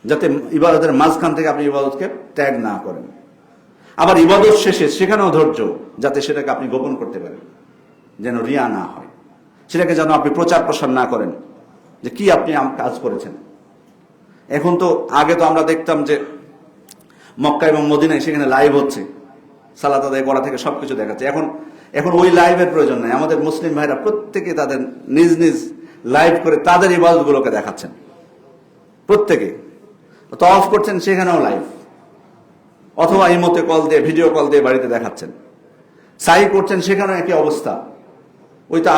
যাতে ইবাদতের মাঝখান থেকে আপনি ইবাদতকে ত্যাগ না করেন। আবার ইবাদত শেষে সেখানেও ধৈর্য, যাতে সেটাকে আপনি গোপন করতে পারেন, যেন রিয়া না হয়, সেটাকে যেন আপনি প্রচার প্রসার না করেন যে কি আপনি কাজ করেছেন। এখন তো, আগে তো আমরা দেখতাম যে মক্কা এবং মদিনায় সেখানে লাইভ হচ্ছে, সালাত আদায় করা থেকে সবকিছু দেখাচ্ছে। এখন ওই লাইভের প্রয়োজন নাই। আমাদের মুসলিম ভাইরা প্রত্যেকে তাদের নিজ নিজ লাইভ করে তাদের ইবাদতগুলোকে দেখাচ্ছেন। প্রত্যেকে তওয়াফ করছেন, সেখানেও লাইভ, অথবা ইমোতে কল দিয়ে, ভিডিও কল দিয়ে বাড়িতে দেখাচ্ছেন। সাই করছেন, সেখানেও একই অবস্থা। ওই তো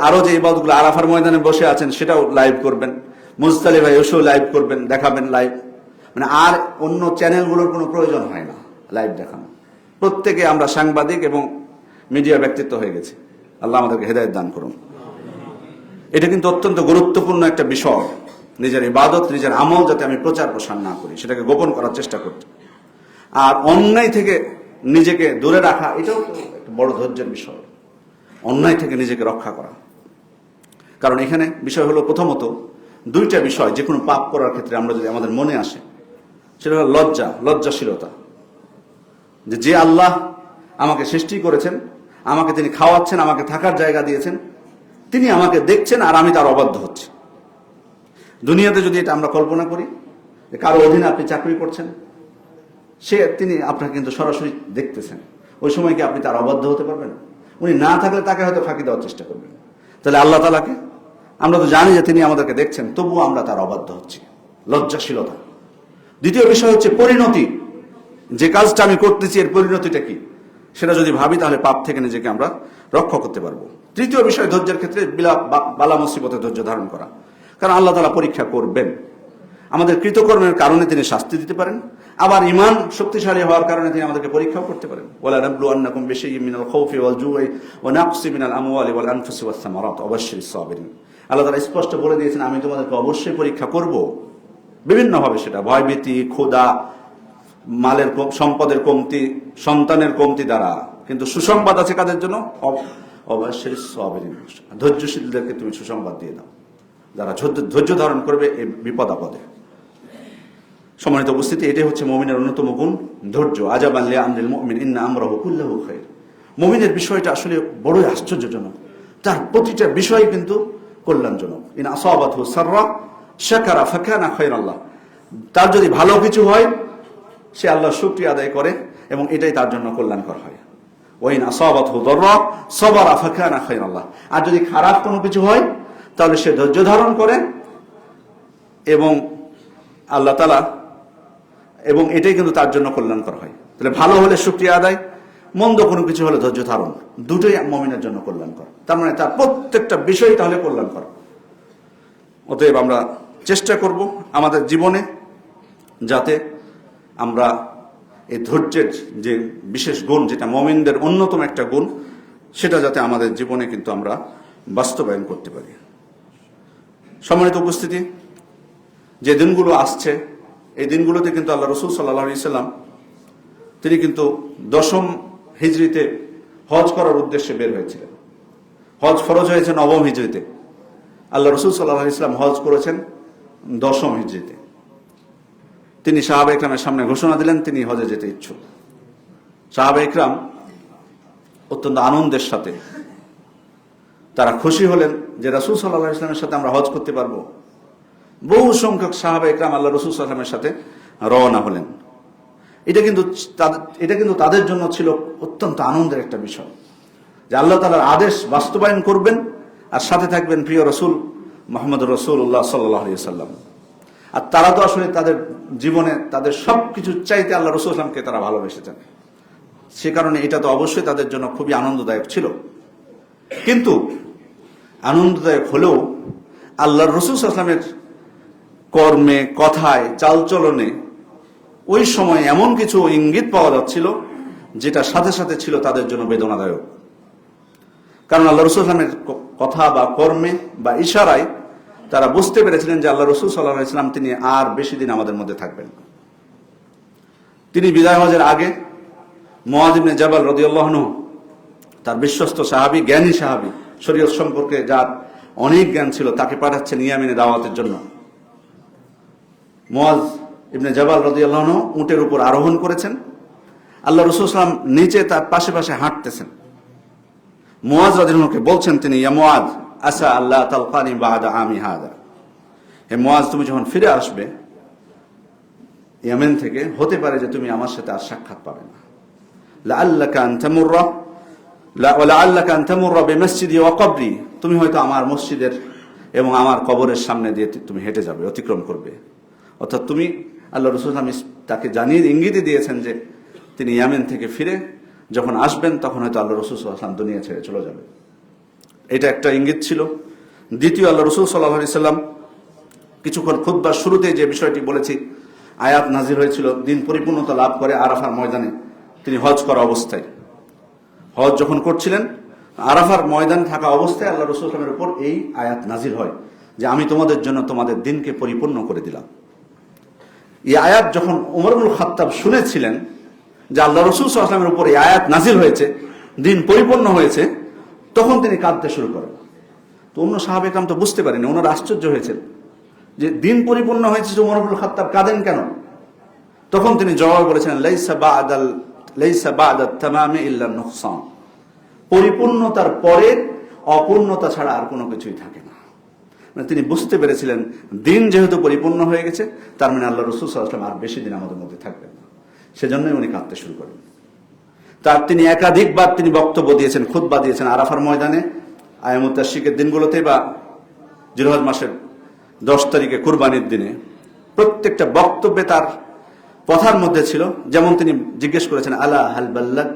আরো যে ইবাদতগুলো, আরাফার ময়দানে বসে আছেন, সেটাও লাইভ করবেন। মুজতালিফায় এসেও লাইভ করবেন, দেখাবেন লাইভ। মানে আর অন্য চ্যানেলগুলোর কোনো প্রয়োজন হয় না লাইভ দেখানো। প্রত্যেকে আমরা সাংবাদিক এবং মিডিয়া ব্যক্তিত্ব হয়ে গেছে। আল্লাহ আমাদেরকে হেদায়েত দান করুন। এটা কিন্তু অত্যন্ত গুরুত্বপূর্ণ একটা বিষয়। নিজের ইবাদত, নিজের আমল যাতে আমি প্রচার প্রসার না করি, সেটাকে গোপন করার চেষ্টা করতে। আর অন্যায় থেকে নিজেকে দূরে রাখা, এটাও তো একটা বড় ধৈর্যের বিষয়। অন্যায় থেকে নিজেকে রক্ষা করা। কারণ এখানে বিষয় হলো, প্রথমত দুইটা বিষয় যে কোনো পাপ করার ক্ষেত্রে আমরা যদি আমাদের মনে আসে, সেটা হলো লজ্জাশীলতা। যে আল্লাহ আমাকে সৃষ্টি করেছেন, আমাকে তিনি খাওয়াচ্ছেন, আমাকে থাকার জায়গা দিয়েছেন, তিনি আমাকে দেখছেন আর আমি তার অবাধ্য হচ্ছি। দুনিয়াতে যদি এটা আমরা কল্পনা করি, কারো অধীনে আপনি চাকরি করছেন, তিনি আপনাকে কিন্তু সরাসরি দেখতেছেন, ওই সময় কি আপনি তার অবাধ্য হতে পারবেন? উনি না থাকলে তাকে হয়তো ফাঁকি দেওয়ার চেষ্টা করবেন। তাহলে আল্লাহ তাআলাকে আমরা তো জানি যে তিনি আমাদেরকে দেখছেন, তবুও আমরা তার অবাধ্য হচ্ছি। লজ্জাশীলতা। দ্বিতীয় বিষয় হচ্ছে পরিণতি। যে কাজটা আমি করতেছি, এর পরিণতিটা কি, সেটা যদি ভাবি, তাহলে পাপ থেকে নিজেকে আমরা রক্ষা করতে পারবো। তৃতীয় বিষয় ধৈর্যের ক্ষেত্রে বালা মুসিবতে ধৈর্য ধারণ করা। কারণ আল্লাহ তাআলা পরীক্ষা করবেন। আমাদের কৃতকর্মের কারণে তিনি শাস্তি দিতে পারেন, আবার ঈমান শক্তিশালী হওয়ার কারণে তিনি আমাদেরকে পরীক্ষাও করতে পারেন। ওয়ালা নাবলুয়ান্নাকুম বিশাইইম মিনাল খাউফি ওয়াল জুই ওয়া নাকসি মিনাল আমওয়ালি ওয়াল আনফুসি ওয়াস সামারাত ওয়া বাশশিরিস সাবিরিন। আল্লাহ তাআলা স্পষ্ট বলে দিয়েছেন, আমি তোমাদেরকে অবশ্যই পরীক্ষা করব, বিভিন্নভাবে। সেটা ভয়ভীতি, ক্ষুধা, মালের সম্পদের কমতি, সন্তানের কমতি দ্বারা। কিন্তু সুসংবাদ আছে কাদের জন্য? অবশ্যিরিস সাবিরিন, ধৈর্যশীলদেরকে তুমি সুসংবাদ দিয়ে দাও, যারা ধৈর্য ধারণ করবে এই বিপদ আপদে। সম্মানিত উপস্থিতি, এটাই হচ্ছে মুমিনের অন্যতম গুণ, ধৈর্য। আজাবান লিআমরিল মুমিন ইন্না আমরাহু কুল্লুহু খায়র। মুমিনের বিষয়টা আসলে বড়ই আশ্চর্যজনক। তার প্রতিটা বিষয় কিন্তু কল্যাণজনক। ইন আসাবাতহু সাররা শাকারা ফাকানা খায়রাল্লাহ। তার যদি ভালো কিছু হয়, সে আল্লাহর শুকরিয়া আদায় করে এবং এটাই তার জন্য কল্যাণকর হয়। ওয়াইন আসাবাতহু দাররা সাবারা ফাকানা খায়রাল্লাহ। আর যদি খারাপ কোনো কিছু হয়, তাহলে সে ধৈর্য ধারণ করে এবং আল্লাহ তাআলা, এবং এটাই কিন্তু তার জন্য কল্যাণকর হয়। তাহলে ভালো হলে শুকরিয়া আদায়, মন্দ কোনো কিছু হলে ধৈর্য ধারণ, দুটোই মুমিনের জন্য কল্যাণকর। তার মানে তার প্রত্যেকটা বিষয় তাহলে কল্যাণকর। অতএব আমরা চেষ্টা করব আমাদের জীবনে যাতে আমরা এই ধৈর্যের যে বিশেষ গুণ, যেটা মুমিনদের অন্যতম একটা গুণ, সেটা যাতে আমাদের জীবনে কিন্তু আমরা বাস্তবায়ন করতে পারি। সম্মানিত উপস্থিতি, যে দিনগুলো আসছে, এই দিনগুলোতে কিন্তু আল্লাহ রাসূল সাল্লাল্লাহু আলাইহি সাল্লাম তিনি কিন্তু 10ম হিজরিতে হজ করার উদ্দেশ্যে বের হয়েছিলেন। হজ ফরজ হয়েছে 9ম হিজরিতে। আল্লাহ রাসূল সাল্লাল্লাহু আলাইহি সাল্লাম হজ করেছেন 10ম হিজরিতে। তিনি সাহাবা ইকরামের সামনে ঘোষণা দিলেন তিনি হজে যেতে ইচ্ছুক। সাহাবা ইকরাম অত্যন্ত আনন্দের সাথে তারা খুশি হলেন যে রাসূল সাল্লাল্লাহু আলাইহি সাল্লামের সাথে আমরা হজ করতে পারবো। বহু সংখ্যক সাহাবা ইকরাম আল্লাহ রাসূল সাল্লাল্লাহু আলাইহি সাল্লামের সাথে রওনা হলেন। এটা কিন্তু তাদের জন্য ছিল অত্যন্ত আনন্দের একটা বিষয়, যে আল্লাহ তাআলার আদেশ বাস্তবায়ন করবেন আর সাথে থাকবেন প্রিয় রাসূল মুহাম্মদুর রাসূলুল্লাহ সাল্লাল্লাহু আলাইহি সাল্লাম। আর তারা তো আসলে তাদের জীবনে তাদের সবকিছু চাইতে আল্লাহ রাসূল সাল্লাল্লাহু আলাইহি সাল্লামকে তারা ভালোবেসেছেন। সে কারণে এটা তো অবশ্যই তাদের জন্য খুবই আনন্দদায়ক ছিল। কিন্তু আনন্দদায়ক হলেও আল্লাহর রাসূল সাল্লাল্লাহু আলাইহি সাল্লামের কর্মে, কথায়, চালচলনে ওই সময় এমন কিছু ইঙ্গিত পাওয়া যাচ্ছিল যেটা সাথে সাথে ছিল তাদের জন্য বেদনাদায়ক। কারণ আল্লাহ রসুল সাল্লামের কথা বা কর্মে বা ইশারায় তারা বুঝতে পেরেছিলেন যে আল্লাহ রসুল সাল্লাল্লাহু আলাইহি ওয়াসাল্লাম তিনি আর বেশি দিন আমাদের মধ্যে থাকবেন না। তিনি বিদায় হজের আগে মুআয ইবনে জাবাল রাদিয়াল্লাহু আনহু, তার বিশ্বস্ত সাহাবী, জ্ঞানী সাহাবী, শরীয়ত সম্পর্কে যার অনেক জ্ঞান ছিল, তাকে পাঠাচ্ছেন ইয়ামেনে দাওয়াতের জন্য। মুআয ইবনে জাবাল রাদিয়াল্লাহু আনহু উটের উপর আরোহণ করেছেন, আল্লাহ রাসূল সাল্লাল্লাহু আলাইহি ওয়াসাল্লাম নিচে তার পাশে পাশে হাঁটতেছেন। মুআয রাদিয়াল্লাহু আনহুকে বলছেন তিনি, ইয়া মুআয আসা আল্লাহ তালকানি বাদা আমি হাদা, হে মুআয তুমি যখন ফিরে আসবে ইয়ামেন থেকে, হতে পারে যে তুমি আমার সাথে আর সাক্ষাৎ পাবে না। লাআল্লাকা আন তামুররা লাআল্লাকা আন তামুররা বিমসজিদি ওয়া কবরি, তুমি হয়তো আমার মসজিদের এবং আমার কবরের সামনে দিয়ে তুমি হেঁটে যাবে, অতিক্রম করবে। অর্থাৎ তুমি, আল্লাহ রাসূল তাকে জানিয়ে ইঙ্গিত দিয়েছেন যে তিনি ইয়ামেন থেকে ফিরে যখন আসবেন তখন হয়তো আল্লাহ রাসূল সাল্লাল্লাহু আলাইহি ওয়াসাল্লাম দুনিয়া ছেড়ে চলে যাবে। এটা একটা ইঙ্গিত ছিল। দ্বিতীয়, আল্লাহ রাসূল সাল্লাল্লাহু আলাইহি ওয়াসাল্লাম কিছুক্ষণ খুতবার শুরুতে যে বিষয়টি বলেছি, আয়াত নাজিল হয়েছিল দিন পরিপূর্ণতা লাভ করে আরাফার ময়দানে তিনি হজ করা অবস্থায়, হজ যখন করছিলেন আরাফার ময়দানে থাকা অবস্থায় আল্লাহ রাসূল সাল্লাল্লাহু আলাইহি ওয়াসাল্লামের উপর এই আয়াত নাজিল হয় যে আমি তোমাদের জন্য তোমাদের দিনকে পরিপূর্ণ করে দিলাম। এই আয়াত যখন ওমর ইবনুল খাত্তাব শুনেছিলেন যে আল্লাহ রাসূল সাল্লাল্লাহু আলাইহি ওয়াসাল্লামের উপর এই আয়াত নাজিল হয়েছে, দিন পরিপূর্ণ হয়েছে, তখন তিনি কাঁদতে শুরু করেন। তো অন্য সাহাবে কেরাম তো বুঝতে পারেনি, ওনারা আশ্চর্য হয়েছেন যে দিন পরিপূর্ণ হয়েছে, ওমর ইবনুল খাত্তাব কাঁদেন কেন? তখন তিনি জবাব বলেছেন, লাইসা বা'দাত তামামি ইল্লা নুকসান, পরিপূর্ণতার পরে অপূর্ণতা ছাড়া আর কোনো কিছুই থাকে না। মানে তিনি বুঝতে পেরেছিলেন দিন যেহেতু পরিপূর্ণ হয়ে গেছে, তার মানে আল্লাহ রাসূল সাল্লাল্লাহু আলাইহি ওয়াসাল্লাম আর বেশি দিন আমাদের মধ্যে থাকবেন না। সেজন্যই উনি কাঁদতে শুরু করেন। তার তিনি একাধিকবার তিনি বক্তব্য দিয়েছেন, খুতবা দিয়েছেন আরাফার ময়দানে, আয়ামুত তাশরিকের দিনগুলোতে বা জিলহজ মাসের 10 তারিখে কুরবানির দিনে। প্রত্যেকটা বক্তব্যে তার কথার মধ্যে ছিল, যেমন তিনি জিজ্ঞেস করেছেন, আলা হাল বাল্লাত,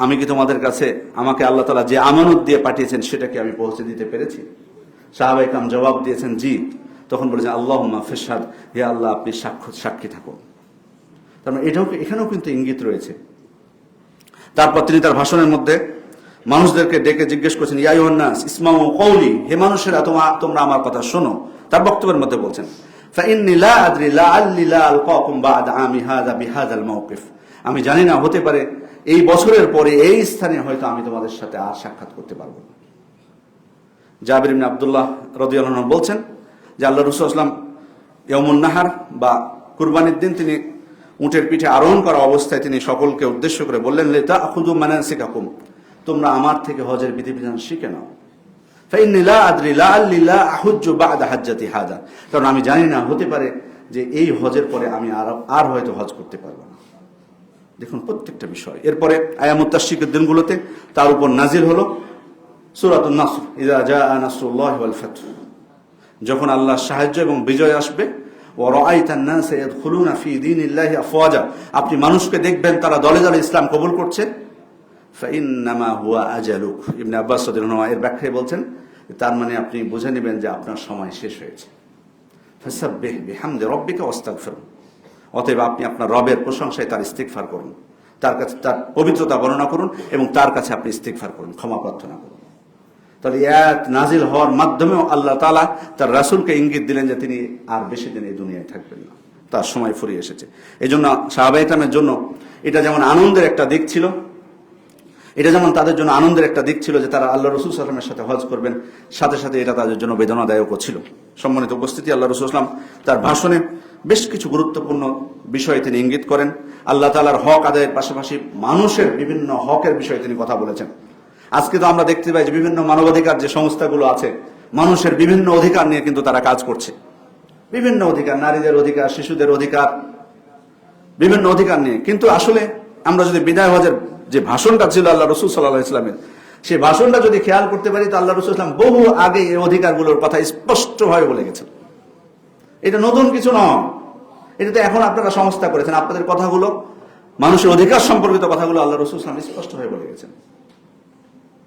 আমি কি তোমাদের কাছে আমাকে আল্লাহ তাআলা যে আমানত দিয়ে পাঠিয়েছেন সেটা কি আমি পৌঁছে দিতে পেরেছি? সাহাবায়ে কেরাম জবাব দিয়েছেন জি। তখন বলেছেন আল্লাহুম্মা ফাশহাদ, হে আল্লাহ আপনি সাক্ষী থাকুন। তার মানে এখানেও কিন্তু ইঙ্গিত রয়েছে। তারপর তিনি তার ভাষণের মধ্যে মানুষদেরকে ডেকে জিজ্ঞেস করেছেন, ইয়া আইয়ুহান নাস ইসমাউ কওলি, হে মানুষেরা তোমরা আমার কথা শোনো। তার বক্তব্যের মধ্যে বলছেন, ফাইন্নী লা আদরি লাআল্লি লা আলকাকুম বা'দা আমি হাযা বিহাযাল মাওকিফ, আমি জানি না, হতে পারে এই বছরের পরে এই স্থানে হয়তো আমি তোমাদের সাথে আর সাক্ষাৎ করতে পারবো না। জাবির ইবনে আব্দুল্লাহ রাদিয়াল্লাহু আনহু বলছেন যে আল্লাহ রাসূল সাল্লাল্লাহু আলাইহি ওয়াসাল্লাম ইয়াউমুন নাহার বা কুরবানির দিন তিনি উটের পিঠে আরোহণ করা অবস্থায় তিনি সকলকে উদ্দেশ্য করে বললেন, লিতাখুযু মানাসিকাকুম, তোমরা আমার থেকে হজের বিধিবিধান শিখে নাও। ফাইন্নী লা আদরি লাআল্লি লা আহুজ্জু বা'দা হাজ্জাতি হাযা, কারণ আমি জানি না, হতে পারে যে এই হজের পরে আমি আর হয়তো হজ করতে পারবো না। দেখুন প্রত্যেকটা বিষয়। এরপরে আয়ামুত তাশরিকের দিনগুলোতে তার উপর নাজিল হলো সূরাতুন নাসর, ইযা জাআ নাসরুল্লাহি ওয়াল ফাতহ, যখন আল্লাহর সাহায্য এবং বিজয় আসবে। ওয়া রাআইতান নাসা ইয়াদখুলুনা ফি দীনিল্লাহি আফওয়াজা, আপনি মানুষকে দেখবেন তারা দলে দলে ইসলাম কবুল করছে। ফাইন্নামা হুয়া আজালুক, ইবনে আব্বাস রাদিয়াল্লাহু আনহু এর ব্যাখ্যায় বলছেন, তার মানে আপনি বুঝে নেবেন যে আপনার সময় শেষ হয়েছে। ফাসাব্বিহ বিহামদি রাব্বিকা ওয়াস্তাগফির, অতএব আপনি আপনার রবের প্রশংসায় তার ইস্তিগফার করুন, তার কাছে তার পবিত্রতা বর্ণনা করুন এবং তার কাছে আপনি ইস্তিগফার করুন, ক্ষমা প্রার্থনা করুন। তাহলে আয়াত নাজিল হওয়ার মাধ্যমেও আল্লাহ তাআলা তার রাসূলকে ইঙ্গিত দিলেন যে তিনি আর বেশি দিন এই দুনিয়ায় থাকবেন না, তার সময় ফুরিয়ে এসেছে। এই জন্য সাহাবায়ে কেরামের জন্য এটা যেমন আনন্দের একটা দিক ছিল, এটা যেমন তাদের জন্য আনন্দের একটা দিক ছিল যে তারা আল্লাহ রাসূল সাল্লাল্লাহু আলাইহি ওয়াসাল্লামের সাথে হজ করবেন, সাথে সাথে এটা তাদের জন্য বেদনাদায়কও ছিল। সম্মানিত উপস্থিতি, আল্লাহ রাসূল সাল্লাল্লাহু আলাইহি ওয়াসাল্লাম তার ভাষণে বেশ কিছু গুরুত্বপূর্ণ বিষয়ে তিনি ইঙ্গিত করেন। আল্লাহ তাআলার হক আদায়ের পাশাপাশি মানুষের বিভিন্ন হকের বিষয়ে তিনি কথা বলেছেন। আজকে তো আমরা দেখতে পাই যে বিভিন্ন মানবাধিকার যে সংস্থাগুলো আছে, মানুষের বিভিন্ন অধিকার নিয়ে কিন্তু তারা কাজ করছে, বিভিন্ন অধিকার, নারীদের অধিকার, শিশুদের অধিকার, বিভিন্ন অধিকার নিয়ে। কিন্তু আসলে আমরা যদি বিদায় হজের যে ভাষণটা ছিল আল্লাহ রাসূল সাল্লাল্লাহু আলাইহি ওয়াসাল্লামের, সেই ভাষণটা যদি খেয়াল করতে পারি, তো আল্লাহ রাসূল সাল্লাল্লাহু আলাইহি ওয়াসাল্লাম বহু আগে এই অধিকারগুলোর কথা স্পষ্টভাবে বলে গেছেন। এটা নতুন কিছু নয়, এটা তো এখন আপনারা সংস্থা করেছেন। আপনাদের কথাগুলো, মানুষের অধিকার সম্পর্কিত কথাগুলো আল্লাহ রাসূল সাল্লাল্লাহু আলাইহি ওয়াসাল্লাম স্পষ্টভাবে বলে গেছেন।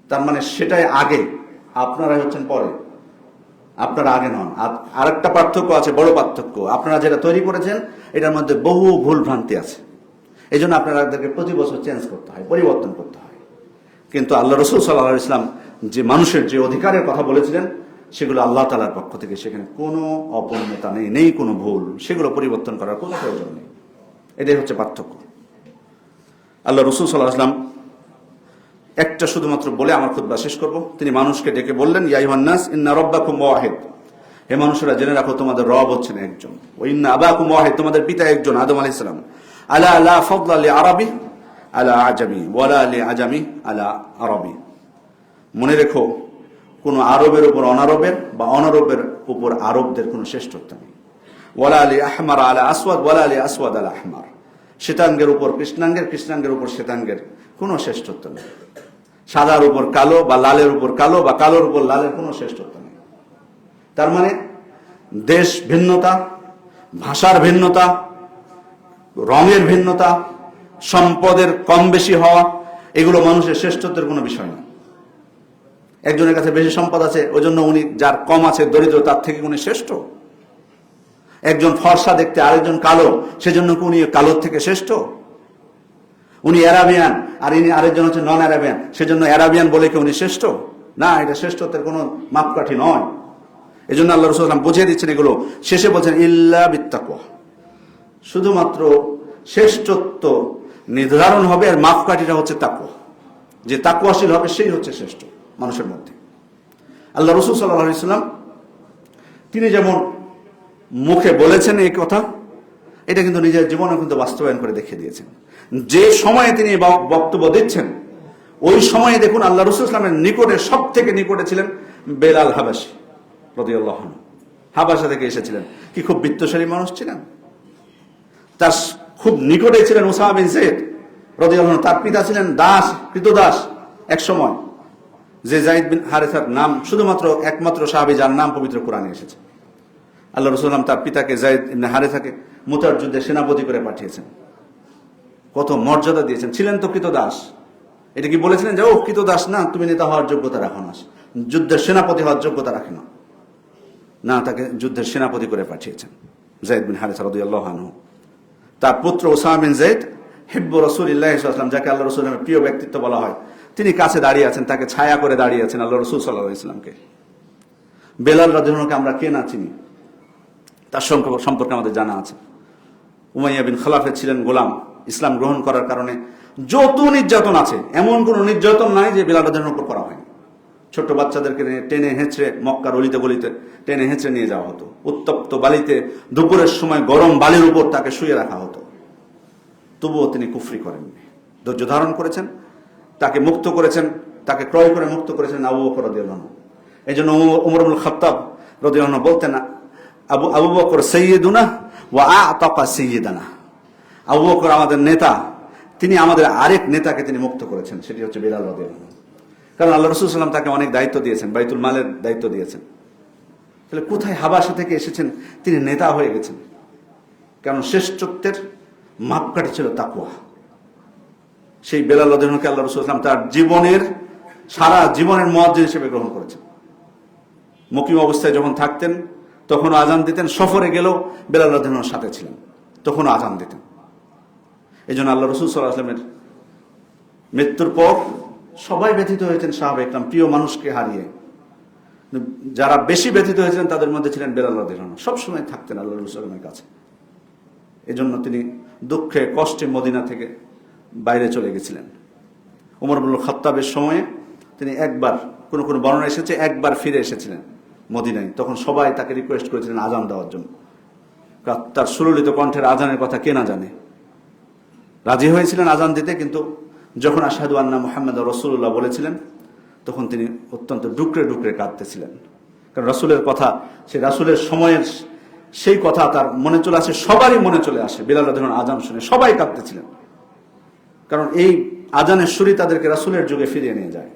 তার মানে সেটাই আগে, আপনারাই হচ্ছেন পরে। আপনারা আগে নন। আরেকটা পার্থক্য আছে, বড় পার্থক্য, আপনারা যেটা তৈরি করেছেন এটার মধ্যে বহু ভুল ভ্রান্তি আছে। এই জন্য আপনাদেরকে প্রতি বছর চেঞ্জ করতে হয়, পরিবর্তন করতে হয়। কিন্তু আল্লাহ রসুল সাল্লাল্লাহু আলাইহি ওয়াসাল্লাম যে মানুষের যে অধিকারের কথা বলেছিলেন সেগুলো আল্লাহ তাআলার পক্ষ থেকে, সেখানে কোনো অপূর্ণতা নেই কোনো ভুল, সেগুলো পরিবর্তন করার কোনো প্রয়োজন নেই। এটাই হচ্ছে পার্থক্য। আল্লাহ রসুল সাল্লাল্লাহু আলাইহি ওয়াসাল্লাম একটা শুধুমাত্র বলে আমার খুতবা শেষ করব। তিনি মানুষকে ডেকে বললেন, ইয়া আইয়ুহান নাস ইন্না রাব্বাকুম ওয়াহিদ, হে মানুষেরা জেনে রাখো তোমাদের রব হচ্ছেন একজন। ওয়া ইন্না আবাকুম ওয়াহিদ, তোমাদের পিতা একজন, আদম আলাইহিস সালাম। আলা লা ফাদলা লি আরাবি আলা আজামি ওয়ালা লি আজামি আলা আরবি, মনে রেখো কোন আরবের উপর অনারবের বা অনারবের উপর আরবদের কোনো শ্রেষ্ঠত্ব নেই। ওয়ালা আলি আহমার আলা আসওয়াদ ওয়ালা আলি আসওয়াদ আলা আহমার, শ্বেতাঙ্গের উপর কৃষ্ণাঙ্গের, কৃষ্ণাঙ্গের উপর শ্বেতাঙ্গের কোনো শ্রেষ্ঠত্ব নেই। সাদার উপর কালো বা লালের উপর কালো বা কালোর উপর লালের কোনো শ্রেষ্ঠত্ব নেই। তার মানে দেশ ভিন্নতা, ভাষার ভিন্নতা, রঙের ভিন্নতা, সম্পদের কম বেশি হওয়া, এগুলো মানুষের শ্রেষ্ঠত্বের কোনো বিষয় না। একজনের কাছে বেশি সম্পদ আছে ওই জন্য উনি, যার কম আছে দরিদ্র তার থেকে উনি শ্রেষ্ঠ। একজন ফর্সা দেখতে আরেকজন কালো, সেজন্য কি উনি কালোর থেকে শ্রেষ্ঠ? উনি অ্যারাবিয়ান আর ইনি আরেকজন হচ্ছে নন অ্যারাবিয়ান, সেজন্য অ্যারাবিয়ান বলে কি উনি শ্রেষ্ঠ? না, এটা শ্রেষ্ঠত্বের কোনো মাপকাঠি নয়। এই জন্য আল্লাহ রাসূল সাল্লাল্লাহু আলাইহি ওয়াসাল্লাম বুঝিয়ে দিচ্ছেন এগুলো। শেষে বলছেন ইল্লা বিত্তাকওয়া, শুধুমাত্র শ্রেষ্ঠত্ব নির্ধারণ হবে আর মাপকাঠিটা হচ্ছে তাকওয়া। যে তাকওয়াশীল হবে সেই হচ্ছে শ্রেষ্ঠ মানুষের মধ্যে। আল্লাহ রাসূল সাল্লাল্লাহু আলাইহি ওয়াসাল্লাম তিনি যেমন মুখে বলেছেন এই কথা, এটা কিন্তু নিজের জীবনে কিন্তু বাস্তবায়ন করে দেখিয়ে দিয়েছেন। যে সময়ে তিনি বক্তব্য দিচ্ছেন ওই সময়ে দেখুন আল্লাহ রাসূল সাল্লাল্লাহু আলাইহি ওয়াসাল্লামের নিকটে, সব থেকে নিকটে ছিলেন বেলাল হাবাশী রাদিয়াল্লাহু আনহু। হাবাশা থেকে এসেছিলেন, কি খুব বিত্তশালী মানুষ ছিলেন। তার খুব নিকটে ছিলেন উসামা বিন যায়েদ রাদিয়াল্লাহু আনহু। তার পিতা ছিলেন দাস, কৃতদাস এক সময়, যে যায়েদ বিন হারেসার নাম শুধুমাত্র একমাত্র সাহাবী যার নাম পবিত্র কোরআনে এসেছে। আল্লাহ রাসূল সাল্লাল্লাহু আলাইহি ওয়াসাল্লাম তার পিতাকে যায়েদ ইবনে হারেসাকে মুতার যুদ্ধে সেনাপতি করে পাঠিয়েছেন। কত মর্যাদা দিয়েছেন। ছিলেন তো কৃতদাস, এটা কি বলেছিলেন যে ও কৃতদাস না, তুমি নেতা হওয়ার যোগ্যতা রাখো না, যুদ্ধের সেনাপতি হওয়ার যোগ্যতা রাখে না? না, তাকে যুদ্ধের সেনাপতি করে পাঠিয়েছেন যায়েদ বিন হারেসা রাদিয়াল্লাহু আনহু। তার পুত্র উসামা বিন যায়েদ হিব্বু রাসূলিল্লাহি সাল্লাল্লাহু আলাইহি ওয়াসাল্লাম, যাকে আল্লাহ রাসূলের প্রিয় ব্যক্তিত্ব বলা হয়, তিনি কাছে দাঁড়িয়ে আছেন, তাকে ছায়া করে দাঁড়িয়ে আছেন আল্লাহ রাসূল সাল্লাল্লাহু আলাইহি ওয়াসাল্লামকে। বেলাল রাদিয়াল্লাহু আনহুকে আমরা কে না চিনি, তার সম্পর্কে আমাদের জানা আছে। উমাইয়া বিন খালাফের ছিলেন গোলাম। ইসলাম গ্রহণ করার কারণে যত নির্যাতন আছে, এমন কোন নির্যাতন নাই যে বেলাল রাদিয়াল্লাহু আনহুর উপর করা হয়নি। ছোট বাচ্চাদেরকে টেনে হেঁচড়ে মক্কার অলিতে গলিতে টেনে হেঁচড়ে নিয়ে যাওয়া হতো। উত্তপ্ত বালিতে দুপুরের সময় গরম বালির উপর তাকে শুয়ে রাখা হতো। তবুও তিনি কুফরি করেননি, ধৈর্য ধারণ করেছেন। তাকে মুক্ত করেছেন, তাকে ক্রয় করে মুক্ত করেছেন আবু বকর রাদিয়াল্লাহু আনহু। এই জন্য ওমর ইবনুল খাত্তাব রাদিয়াল্লাহু আনহু বলতেন, আবু বকর সাইয়্যিদুনা ওয়া আ'তাকা সাইয়্যিদানা, আবু বকর আমাদের নেতা, তিনি আমাদের আরেক নেতাকে তিনি মুক্ত করেছেন, সেটি হচ্ছে বেলাল রাদিয়াল্লাহু আনহু। কারণ আল্লাহ রাসূল সাল্লাল্লাহু আলাইহি ওয়াসাল্লাম তাকে অনেক দায়িত্ব দিয়েছেন, বাইতুল মালের দায়িত্ব দিয়েছেন। তাহলে কোথায় হাবাসা থেকে এসেছেন, তিনি নেতা হয়ে গেছেন। কারণ শ্রেষ্ঠত্বের মাপকাঠি ছিল তাকওয়া। সেই বেলাল রাদিয়াল্লাহু আনহুকে আল্লাহ রাসূল সাল্লাল্লাহু আলাইহি ওয়াসাল্লাম তার জীবনের সারা জীবনের মুয়াজ্জিন হিসেবে গ্রহণ করেছেন। মুকিম অবস্থায় যখন থাকতেন তখনও আজান দিতেন, সফরে গেলেও বেলাল রাদিয়াল্লাহু আনহুর সাথে ছিলেন, তখনও আজান দিতেন। এই জন্য আল্লাহ রাসূল সাল্লাল্লাহু আলাইহি ওয়াসাল্লামের মৃত্যুর পর সবাই ব্যথিত হয়েছেন, সাহাবা ইকরাম, প্রিয় মানুষকে হারিয়ে। যারা বেশি ব্যথিত হয়েছিলেন তাদের মধ্যে ছিলেন বেলাল রাদিয়াল্লাহু আনহু। সবসময় থাকতেন আল্লাহ রাসূল সাল্লাল্লাহু আলাইহি ওয়াসাল্লামের কাছে। এজন্য তিনি দুঃখে কষ্টে মদিনা থেকে বাইরে চলে গেছিলেন। ওমর ইবনুল খাত্তাবের সময়ে তিনি একবার, কোন কোন বর্ণনা এসেছে একবার ফিরে এসেছিলেন মদিনায়। তখন সবাই তাকে রিকোয়েস্ট করেছিলেন আজান দেওয়ার জন্য। তার সুললিত কণ্ঠের আজানের কথা কে না জানে। রাজি হয়েছিলেন আজান দিতে, কিন্তু যখন আশহাদু আন্না মুহাম্মাদুর রাসূলুল্লাহ বলেছিলেন তখন তিনি অত্যন্ত ডুকরে ডুকরে কাঁদতেছিলেন। কারণ রাসূলের কথা, সেই রাসূলের সময়ের সেই কথা তার মনে চলে আসে, সবারই মনে চলে আসে। বেলাল রাদিয়াল্লাহু আনহু আজান শুনে সবাই কাঁদতেছিলেন, কারণ এই আজানের সুরই তাদেরকে রাসূলের যুগে ফিরিয়ে নিয়ে যায়।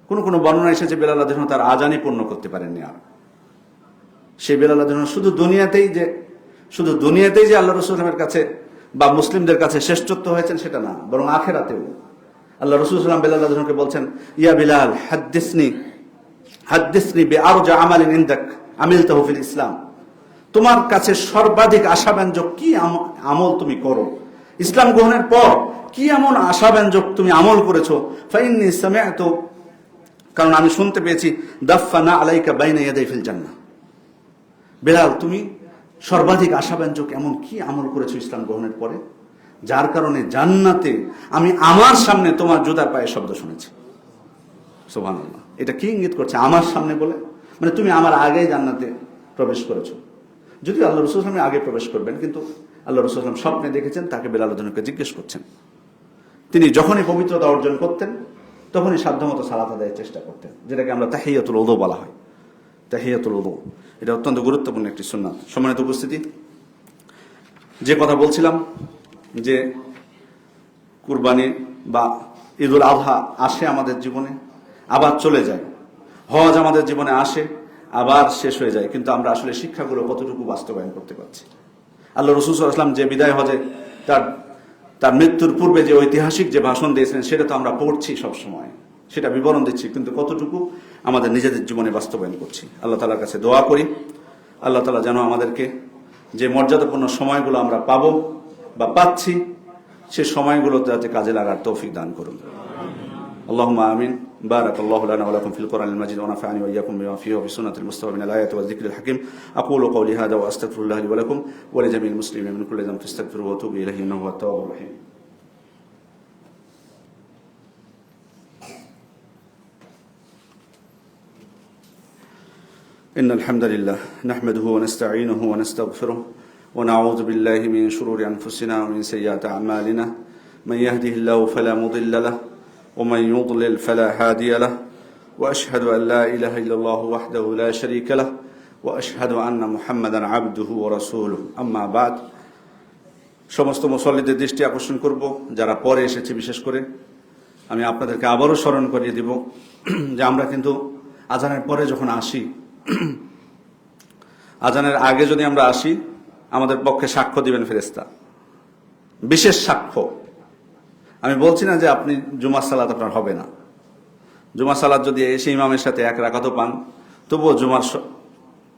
কোন কোন বর্ণনা এসেছে বেলাল রাদিয়াল্লাহু আনহু তার আজানই পূর্ণ করতে পারেননি। আর সেই বেলাল রাদিয়াল্লাহু আনহু শুধু দুনিয়াতেই যে আল্লাহ রাসূলের কাছে বা মুসলিমদের কাছে শ্রেষ্ঠত্ব হয়েছেন সেটা না, বরং আখিরাতেও। আল্লাহ রাসূল সাল্লাল্লাহু আলাইহি ওয়াসাল্লাম বেলাল রাদিয়াল্লাহু আনহুকে বলছেন, ইয়া বিলাল হাদ্দিসনি হাদ্দিসনি বিআরজা আমালিন ইনদাক আমিলতাহু ফিল ইসলাম, তোমার কাছে সর্বাধিক আশাব্যঞ্জক কি আমল তুমি করো ইসলাম গ্রহণের পর, কি এমন আশাব্যঞ্জক তুমি আমল করেছো? ফাইন্নী সামি'তু, কারণ আমি শুনতে পেয়েছি, দাফানা আলাইকা বাইনা ইয়াদাই ফিল জান্নাহ, বেলাল তুমি সর্বাধিক আশাব্যঞ্জক এমন কি আমল করেছো ইসলাম গ্রহণের পরে, যার কারণে জান্নাতে আমি আমার সামনে তোমার জুতার পায়ের শব্দ শুনেছি। সুবহানাল্লাহ, এটা কি ইঙ্গিত করছে? আমার সামনে বলে মানে তুমি আমার আগেই জান্নাতে প্রবেশ করেছো। যদিও আল্লাহ রাসূল সাল্লাল্লাহু আলাইহি ওয়াসাল্লাম আগে প্রবেশ করবেন, কিন্তু আল্লাহ রাসূল সাল্লাল্লাহু আলাইহি ওয়াসাল্লাম স্বপ্নে দেখেছেন, তাকে বেলাল রাদিয়াল্লাহু আনহু জিজ্ঞেস করছেন। তিনি যখনই পবিত্রতা অর্জন করতেন তখনই সাধ্যমতো সালাত আদায়ের চেষ্টা করতেন, যেটাকে আমরা তাহিয়াতুল উযু বলা হয়। তাহিয়াতুল উযু এটা অত্যন্ত গুরুত্বপূর্ণ একটি সুন্নাত। সম্মানিত উপস্থিতি, যে কথা বলছিলাম যে কুরবানি বা ঈদুল আযহা আসে আমাদের জীবনে, আবার চলে যায়। হজ আমাদের জীবনে আসে, আবার শেষ হয়ে যায়, কিন্তু আমরা আসলে শিক্ষাগুলো কতটুকু বাস্তবায়ন করতে পারছি? আল্লাহ রাসূল সাল্লাল্লাহু আলাইহি ওয়াসাল্লাম যে বিদায় হজে তার মৃত্যুর পূর্বে যে ঐতিহাসিক যে ভাষণ দিয়েছিলেন, সেটা তো আমরা পড়ছি সব সময়, সেটা বিবরণ দিচ্ছি, কিন্তু কতটুকু আমাদের নিজেদের জীবনে বাস্তবায়ন করছি? আল্লাহ তাআলার কাছে দোয়া করি, আল্লাহ তাআলা যেন আমাদেরকে যে মর্যাদাপূর্ণ সময়গুলো আমরা পাবো বা পাচ্ছি, সে সময়গুলো যাতে কাজে লাগার তৌফিক দান করুন। আল্লাহুম্মা আমিন। বারাকাল্লাহু লানা ওয়া লাকুম ফিল কোরআনিল মাজিদ ওয়া নাফা'নি ওয়া ইয়্যাকুম বিমা ফিহি ওয়া বিসুন্নাতিল মুস্তাফা মিনাল আয়াতি ওয়াজ যিকরিল হাকীম। আকুলু কওলি হাযা ওয়া আস্তাগফিরুল্লাহ লি ওয়া লাকুম ওয়া লিজামিল মুসলিমিন মিন কুল্লি যামবিন ফাস্তাগফিরুহু ওয়া তুবু ইলাইহি ইন্নাহু হুয়াত তাওয়াবুর রাহিম। ইন্নাল হামদালিল্লাহ নাহমাদুহু ওয়া নাস্তাঈনুহু ওয়া নাস্তাগফিরুহু ওয়া নাউযু বিল্লাহি মিন শুরুরি আনফুসিনা ওয়া মিন সাইয়্যাতি আ'মালিনা মান ইয়াহদিহিল্লাহু ফালা মুদিল্লা লাহু ومن يضلل فلا هادي له وأشهد أن لا إله إلا الله وحده لا شريك له وأشهد أن محمدا عبده ورسوله أما بعد। সমস্ত মুসল্লিদের দৃষ্টি আকর্ষণ করব, যারা পরে এসেছে বিশেষ করে, আমি আপনাদেরকে আবারও স্মরণ করিয়ে দিব যে আমরা কিন্তু আজানের পরে যখন আসি, আজানের আগে যদি আমরা আসি, আমাদের পক্ষে সাক্ষ্য দিবেন ফেরেশতা, বিশেষ সাক্ষ্য। আমি বলছি না যে আপনি জুমার সালাত আপনার হবে না, জুমার সালাত যদি এসে ইমামের সাথে এক রাকাতও পান, তবুও জুমার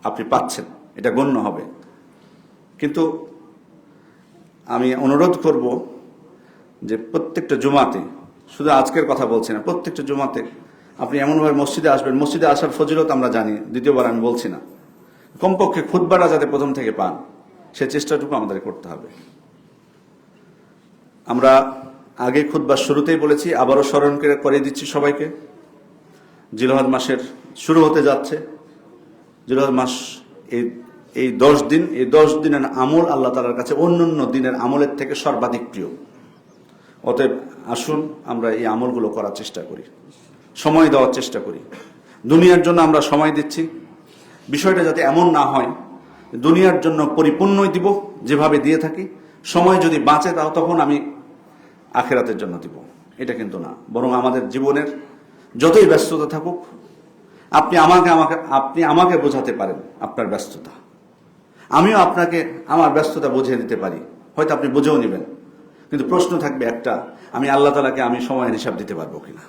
আপনি পাচ্ছেন, এটা গণ্য হবে। কিন্তু আমি অনুরোধ করব যে প্রত্যেকটা জুমাতে, শুধু আজকের কথা বলছি না, প্রত্যেকটা জুমাতে আপনি এমনভাবে মসজিদে আসবেন, মসজিদে আসার ফজিলত আমরা জানি, দ্বিতীয়বার আমি বলছি না, কমপক্ষে খুতবাটা যাতে প্রথম থেকে পান, সে চেষ্টাটুকু আমাদের করতে হবে। আমরা আগে খুতবার শুরুতেই বলেছি, আবারও স্মরণ করে দিচ্ছি সবাইকে, জিলহজ মাসের শুরু হতে যাচ্ছে। জিলহজ মাস এই 10 দিন, এই 10 দিনের আমল আল্লাহ তাআলার কাছে অন্যান্য দিনের আমলের থেকে সর্বাধিক প্রিয়। অতএব আসুন আমরা এই আমলগুলো করার চেষ্টা করি, সময় দেওয়ার চেষ্টা করি। দুনিয়ার জন্য আমরা সময় দিচ্ছি, বিষয়টা যাতে এমন না হয় দুনিয়ার জন্য পরিপূর্ণই দিব যেভাবে দিয়ে থাকি, সময় যদি বাঁচে তাও তখন আমি আখিরাতের জন্য দিব, এটা কিন্তু না। বরং আমাদের জীবনের যতই ব্যস্ততা থাকুক, আপনি আমাকে বোঝাতে পারেন আপনার ব্যস্ততা, আমিও আপনাকে আমার ব্যস্ততা বুঝিয়ে দিতে পারি, হয়তো আপনি বুঝেও নেবেন। কিন্তু প্রশ্ন থাকবে একটা, আমি আল্লাহ তাআলাকে আমি সময়ের হিসাব দিতে পারবো কিনা,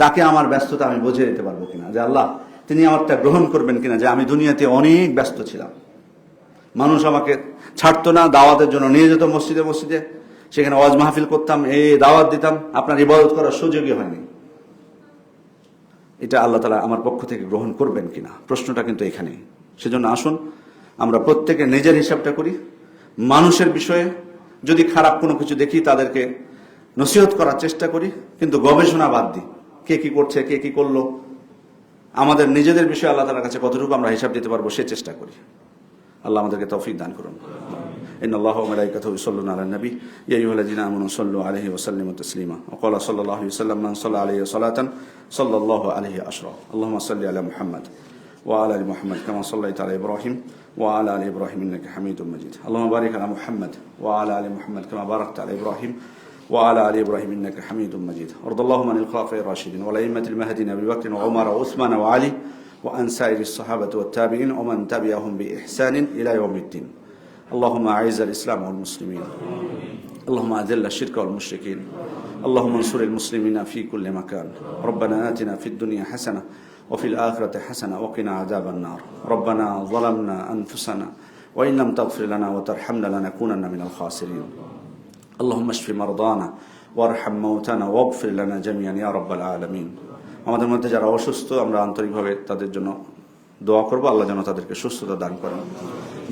তাকে আমার ব্যস্ততা আমি বুঝিয়ে দিতে পারবো কিনা, যে আল্লাহ তিনি আমারটা গ্রহণ করবেন কিনা, যে আমি দুনিয়াতে অনেক ব্যস্ত ছিলাম, মানুষ আমাকে ছাড়তো না, দাওয়াতের জন্য নিয়ে যেত মসজিদে মসজিদে, সেখানে ওয়াজ মাহফিল করতাম, দাওয়াত দিতাম, আপনার ইবাদত করার সুযোগই হয়নি। এটা আল্লাহ তাআলা আমার পক্ষ থেকে গ্রহণ করবেন কিনা, প্রশ্নটা কিন্তু এখানে। সেজন্য আসুন আমরা প্রত্যেকে নিজের হিসাবটা করি, মানুষের বিষয়ে যদি খারাপ কোনো কিছু দেখি তাদেরকে নসিহত করার চেষ্টা করি, কিন্তু গবেষণা বাদ দিই, কে কি করছে, কে কি করলো, আমাদের নিজেদের বিষয়ে আল্লাহ তাআলার কাছে কতটুকু আমরা হিসাব দিতে পারবো সে চেষ্টা করি। আল্লাহ আমাদেরকে তৌফিক দান করুন। ইন্নাল্লাহা ওয়া মালাইকাতাহু ইউসাল্লুনা আলান নবী ইয়া আইয়ুহাল্লাযীনা আমানু সাল্লু আলাইহি ওয়া সাল্লিমু তাসলিমা ওয়া ক্বালা সাল্লাল্লাহু আলাইহি ওয়া সাল্লাম মান সাল্লা আলাইহি সালাতান সাল্লাল্লাহু আলাইহি আশরা। আল্লাহুম্মা সাল্লি আলা মুহাম্মাদ ওয়া আলা আলি মুহাম্মাদ কামা সাল্লাইতা আলা ইব্রাহিম ওয়া আলা আলি ইব্রাহিম ইন্নাকা হামিদুম মাজিদ। আল্লাহুম্মা বারিক আলা মুহাম্মাদ ওয়া আলা আলি মুহাম্মাদ কামা বারাকতা আলা ইব্রাহিম وعلى آل إبراهيم إنك حميد مجيد. وارض اللهم عن الخلفاء الراشدين والأئمة المهديين أبي بكر وعمر وعثمان وعلي وعن سائر الصحابة والتابعين ومن تبعهم بإحسان إلى يوم الدين. اللهم أعز الإسلام والمسلمين، اللهم أذل الشرك والمشركين، اللهم انصر المسلمين في كل مكان. ربنا آتنا في الدنيا حسنة وفي الآخرة حسنة وقنا عذاب النار ربنا ظلمنا أنفسنا وإن لم تغفر لنا وترحمنا لنكونن من الخاسرين اللهم اشف مرضانا وارحم موتانا واغفر لنا جميعا يا رب العالمين আমাদের মধ্যে যারা অসুস্থ আমরা আন্তরিকভাবে তাদের জন্য দোয়া করব আল্লাহ যেন তাদেরকে সুস্থতা দান করেন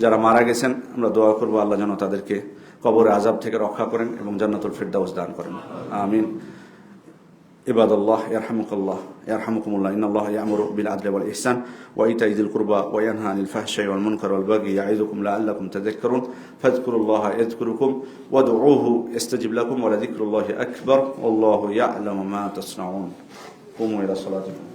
যারা মারা গেছেন আমরা দোয়া করব আল্লাহ যেন তাদেরকে কবরে আযাব থেকে রক্ষা করেন এবং জান্নাতুল ফিরদাউস দান করেন আমিন ইবাদাল্লাহ ইয়ারহামুকাল্লাহ ইয়ারহামুকুমুল্লাহ ইন্নাল্লাহা ইয়া'মুরু বিল আদলি ওয়াল ইহসান ওয়া ইতা'i যিল কুরবা ওয়া ইয়ানহা আনিল ফাহশাই ওয়াল মুনকার ওয়াল বাগি ইয়া'iযুকুম লা'আল্লাকুম তাযাক্কারুন ফাযকুরুল্লাহা ইয়াযকুরুকুম ওয়াদউহু ইস্তাজিব লাকুম ওয়া লাযিকরুল্লাহি আকবার ওয়াল্লাহু ইয়া'লামু মা তাসনাউন কুমু ইলা সালাতিকুম